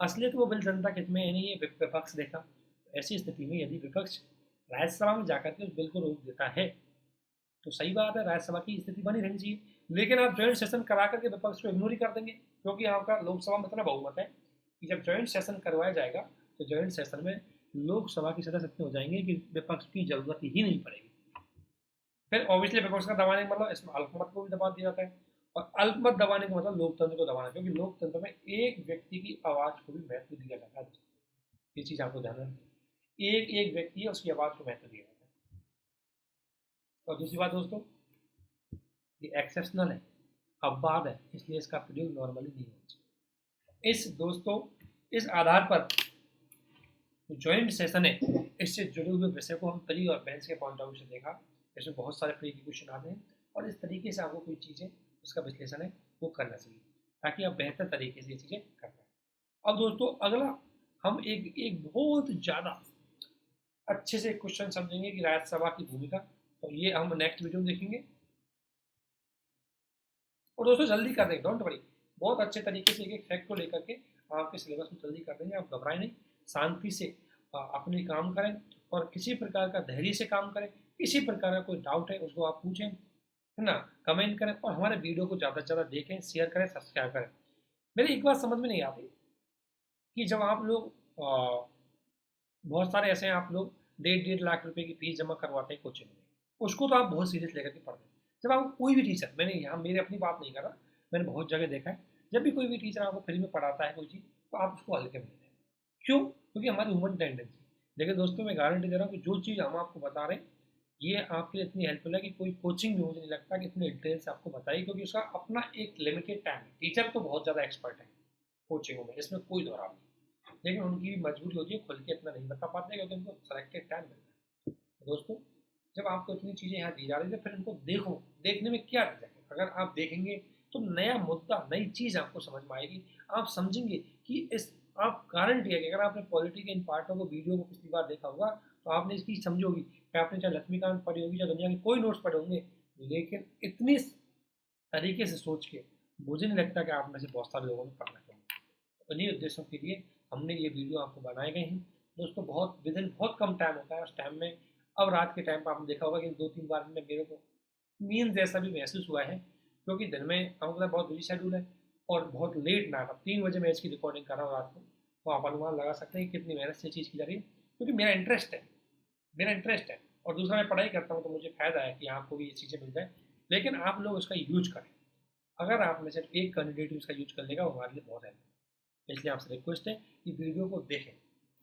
असलियत वो बिल जनता के हित में नहीं है, विपक्ष देखा। ऐसी स्थिति में यदि विपक्ष राज्यसभा में जाकर के उस बिल को रोक देता है तो सही बात है, राज्यसभा की स्थिति बनी रहनी चाहिए। लेकिन आप ज्वाइंट सेशन करा करके विपक्ष को इग्नोर ही कर देंगे, क्योंकि आपका लोकसभा में इतना बहुमत है कि जब ज्वाइंट सेशन करवाया जाएगा तो ज्वाइंट सेशन में लोकसभा के सदस्य इतने हो जाएंगे कि विपक्ष की जरूरत ही नहीं पड़ेगी। फिर ऑब्वियसली विपक्ष का दबाने का मतलब इसमें अल्पमत को भी दबा दिया जाता है, और अल्पमत दबाने का मतलब लोकतंत्र को दबाना, क्योंकि लोकतंत्र में एक व्यक्ति की आवाज को भी महत्व दिया जाता है। ये चीज आपको ध्यान रखना, एक एक व्यक्ति है उसकी आवाज को महत्व दिया जाता है। और दूसरी बात दोस्तों, ये एक्सेप्शनल है, अपवाद है, इसलिए इसका प्रयोग नॉर्मली नहीं होना चाहिए। इस दोस्तों इस आधार पर ज्वाइंट सेशन है, इससे जुड़े हुए विषय को हम प्री और मेंस के पॉइंट ऑफ व्यू से देखा। इसमें बहुत सारे प्री के क्वेश्चन आते हैं, और इस तरीके से आपको कोई चीज़ें उसका विश्लेषण है वो करना चाहिए, ताकि आप बेहतर तरीके से ये चीज़ें कर पाए। अब दोस्तों अगला हम एक बहुत ज़्यादा अच्छे से क्वेश्चन समझेंगे कि राज्यसभा की भूमिका, तो ये हम नेक्स्ट वीडियो में देखेंगे। और दोस्तों जल्दी कर देंगे, डोंट वरी, बहुत अच्छे तरीके से एक फैक्ट को लेकर के आपके सिलेबस में जल्दी कर देंगे। आप घबराएं नहीं, शांति से अपने काम करें और किसी प्रकार का धैर्य से काम करें, किसी प्रकार का कोई डाउट है उसको आप पूछें, है ना, कमेंट करें और हमारे वीडियो को ज़्यादा से ज़्यादा देखें, शेयर करें, सब्सक्राइब करें। मेरी एक बात समझ में नहीं आती कि जब आप लोग बहुत सारे ऐसे हैं, आप लोग 1.5 लाख रुपए की फीस जमा करवाते हैं कोचिंग में, उसको तो आप बहुत सीरियस लेकर के पढ़ते हैं। जब आपको कोई भी टीचर, मैंने यहाँ मेरी अपनी बात नहीं कर रहा, मैंने बहुत जगह देखा है, जब भी कोई भी टीचर आपको फ्री में पढ़ाता है कोई चीज़, तो आप उसको हल्के में लेते हैं। क्यों? क्योंकि हमारी ह्यूमन टेंडेंसी। लेकिन दोस्तों मैं गारंटी दे रहा हूँ कि जो चीज़ हम आपको बता रहे हैं ये आपके लिए इतनी हेल्पफुल है कि कोई कोचिंग भी मुझे नहीं लगता कि इतनी डिटेल से आपको बताइए, क्योंकि उसका अपना एक लिमिटेड टाइम है। टीचर तो बहुत ज़्यादा एक्सपर्ट है कोचिंगों में, इसमें कोई दो राय नहीं, लेकिन उनकी भी मजबूरी होती है, खुल के इतना नहीं बता पाते क्योंकि उनको सेलेक्टेड टाइम मिलता है। तो दोस्तों जब आपको इतनी चीज़ें यहाँ दी जा रही है, फिर इनको देखो, देखने में क्या रह जाएगा। अगर आप देखेंगे तो नया मुद्दा, नई चीज़ आपको समझ में आएगी। आप समझेंगे कि इस, आप गारंटी है कि अगर आपने पॉलिटी के इन पार्टों को वीडियो को पिछली बार देखा होगा तो आपने इसकी समझी होगी कि आपने चाहे लक्ष्मीकांत पढ़ी होगी, चाहे दुनिया के कोई नोट्स पढ़े होंगे, लेकिन इतनी तरीके से सोच के मुझे नहीं लगता कि आप में से बहुत सारे लोगों ने पढ़ना चाहिए। तो इन्हीं उद्देश्यों के लिए हमने ये वीडियो आपको बनाए गए हैं। दोस्तों बहुत विद इन बहुत कम टाइम होता है, उस टाइम में अब रात के टाइम पर आपने देखा होगा कि 2-3 बार में मेरे को नींद जैसा भी महसूस हुआ है, क्योंकि दिन में हमारा बहुत बिजी शेड्यूल है और बहुत लेट नाइट, अब 3 बजे मैं इसकी रिकॉर्डिंग कर रहा हूँ रात को। तो आप अनुमान लगा सकते हैं कि कितनी मेहनत से चीज़ की जा रही है, क्योंकि मेरा इंटरेस्ट है, मेरा इंटरेस्ट है। और दूसरा मैं पढ़ाई करता हूँ तो मुझे फ़ायदा है कि आपको भी ये चीज़ें मिल जाए, लेकिन आप लोग उसका यूज करें। अगर आप में सिर्फ एक कैंडिडेट उसका यूज कर लेगा वो हमारे लिए बहुत है। इसलिए आपसे रिक्वेस्ट है कि वीडियो को देखें।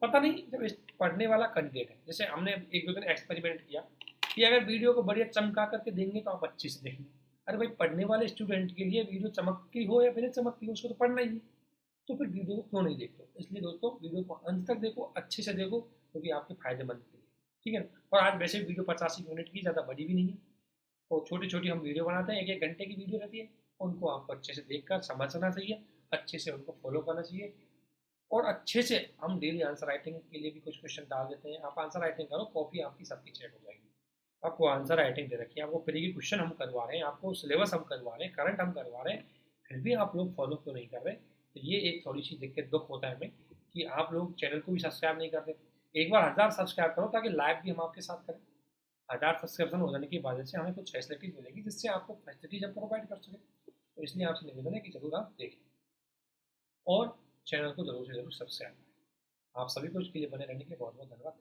पता नहीं जब इस पढ़ने वाला कैंडिडेट है, जैसे हमने एक दो दिन एक्सपेरिमेंट किया कि अगर वीडियो को बढ़िया चमका करके देंगे तो आप अच्छे से देखेंगे। अरे भाई पढ़ने वाले स्टूडेंट के लिए वीडियो चमकती हो या फिर चमकती हो उसको तो पढ़ना ही है, तो फिर वीडियो को क्यों नहीं देखते हो? इसलिए दोस्तों वीडियो को अंत तक देखो, अच्छे से देखो, क्योंकि आपके फायदेमंद के लिए, ठीक है ना। और आज वैसे वीडियो 85 मिनट की, ज़्यादा बड़ी भी नहीं है, तो छोटी छोटी हम वीडियो बनाते हैं, 1-1 घंटे की वीडियो रहती है, उनको आपको अच्छे से देखकर समझना चाहिए, अच्छे से उनको फॉलो करना चाहिए। और अच्छे से हम डेली आंसर राइटिंग के लिए भी कुछ क्वेश्चन डाल देते हैं, आप आंसर राइटिंग करो, कॉपी आपकी सबकी चेक हो जाएगी। आपको आंसर राइटिंग दे रखी है, आपको फ्री के क्वेश्चन हम करवा रहे हैं, आपको सिलेबस हम करवा रहे हैं, करंट हम करवा रहे हैं, फिर भी आप लोग फॉलो क्यों नहीं कर रहे? तो ये एक थोड़ी सी दिक्कत, दुख होता है हमें कि आप लोग चैनल को भी सब्सक्राइब नहीं करते। एक बार 1000 सब्सक्राइब करो ताकि लाइव भी हम आपके साथ करें। 1000 सब्सक्रिप्शन हो जाने की वजह से हमें कुछ फैसिलिटीज मिलेगी, जिससे आपको फैसिलिटीज हम प्रोवाइड कर सकें। तो इसलिए आपसे निवेदन है कि जरूर आप देखें और चैनल को जरूर से जरूर सब्सक्राइब करें। आप सभी को इसके लिए बने रहने के लिए बहुत बहुत धन्यवाद।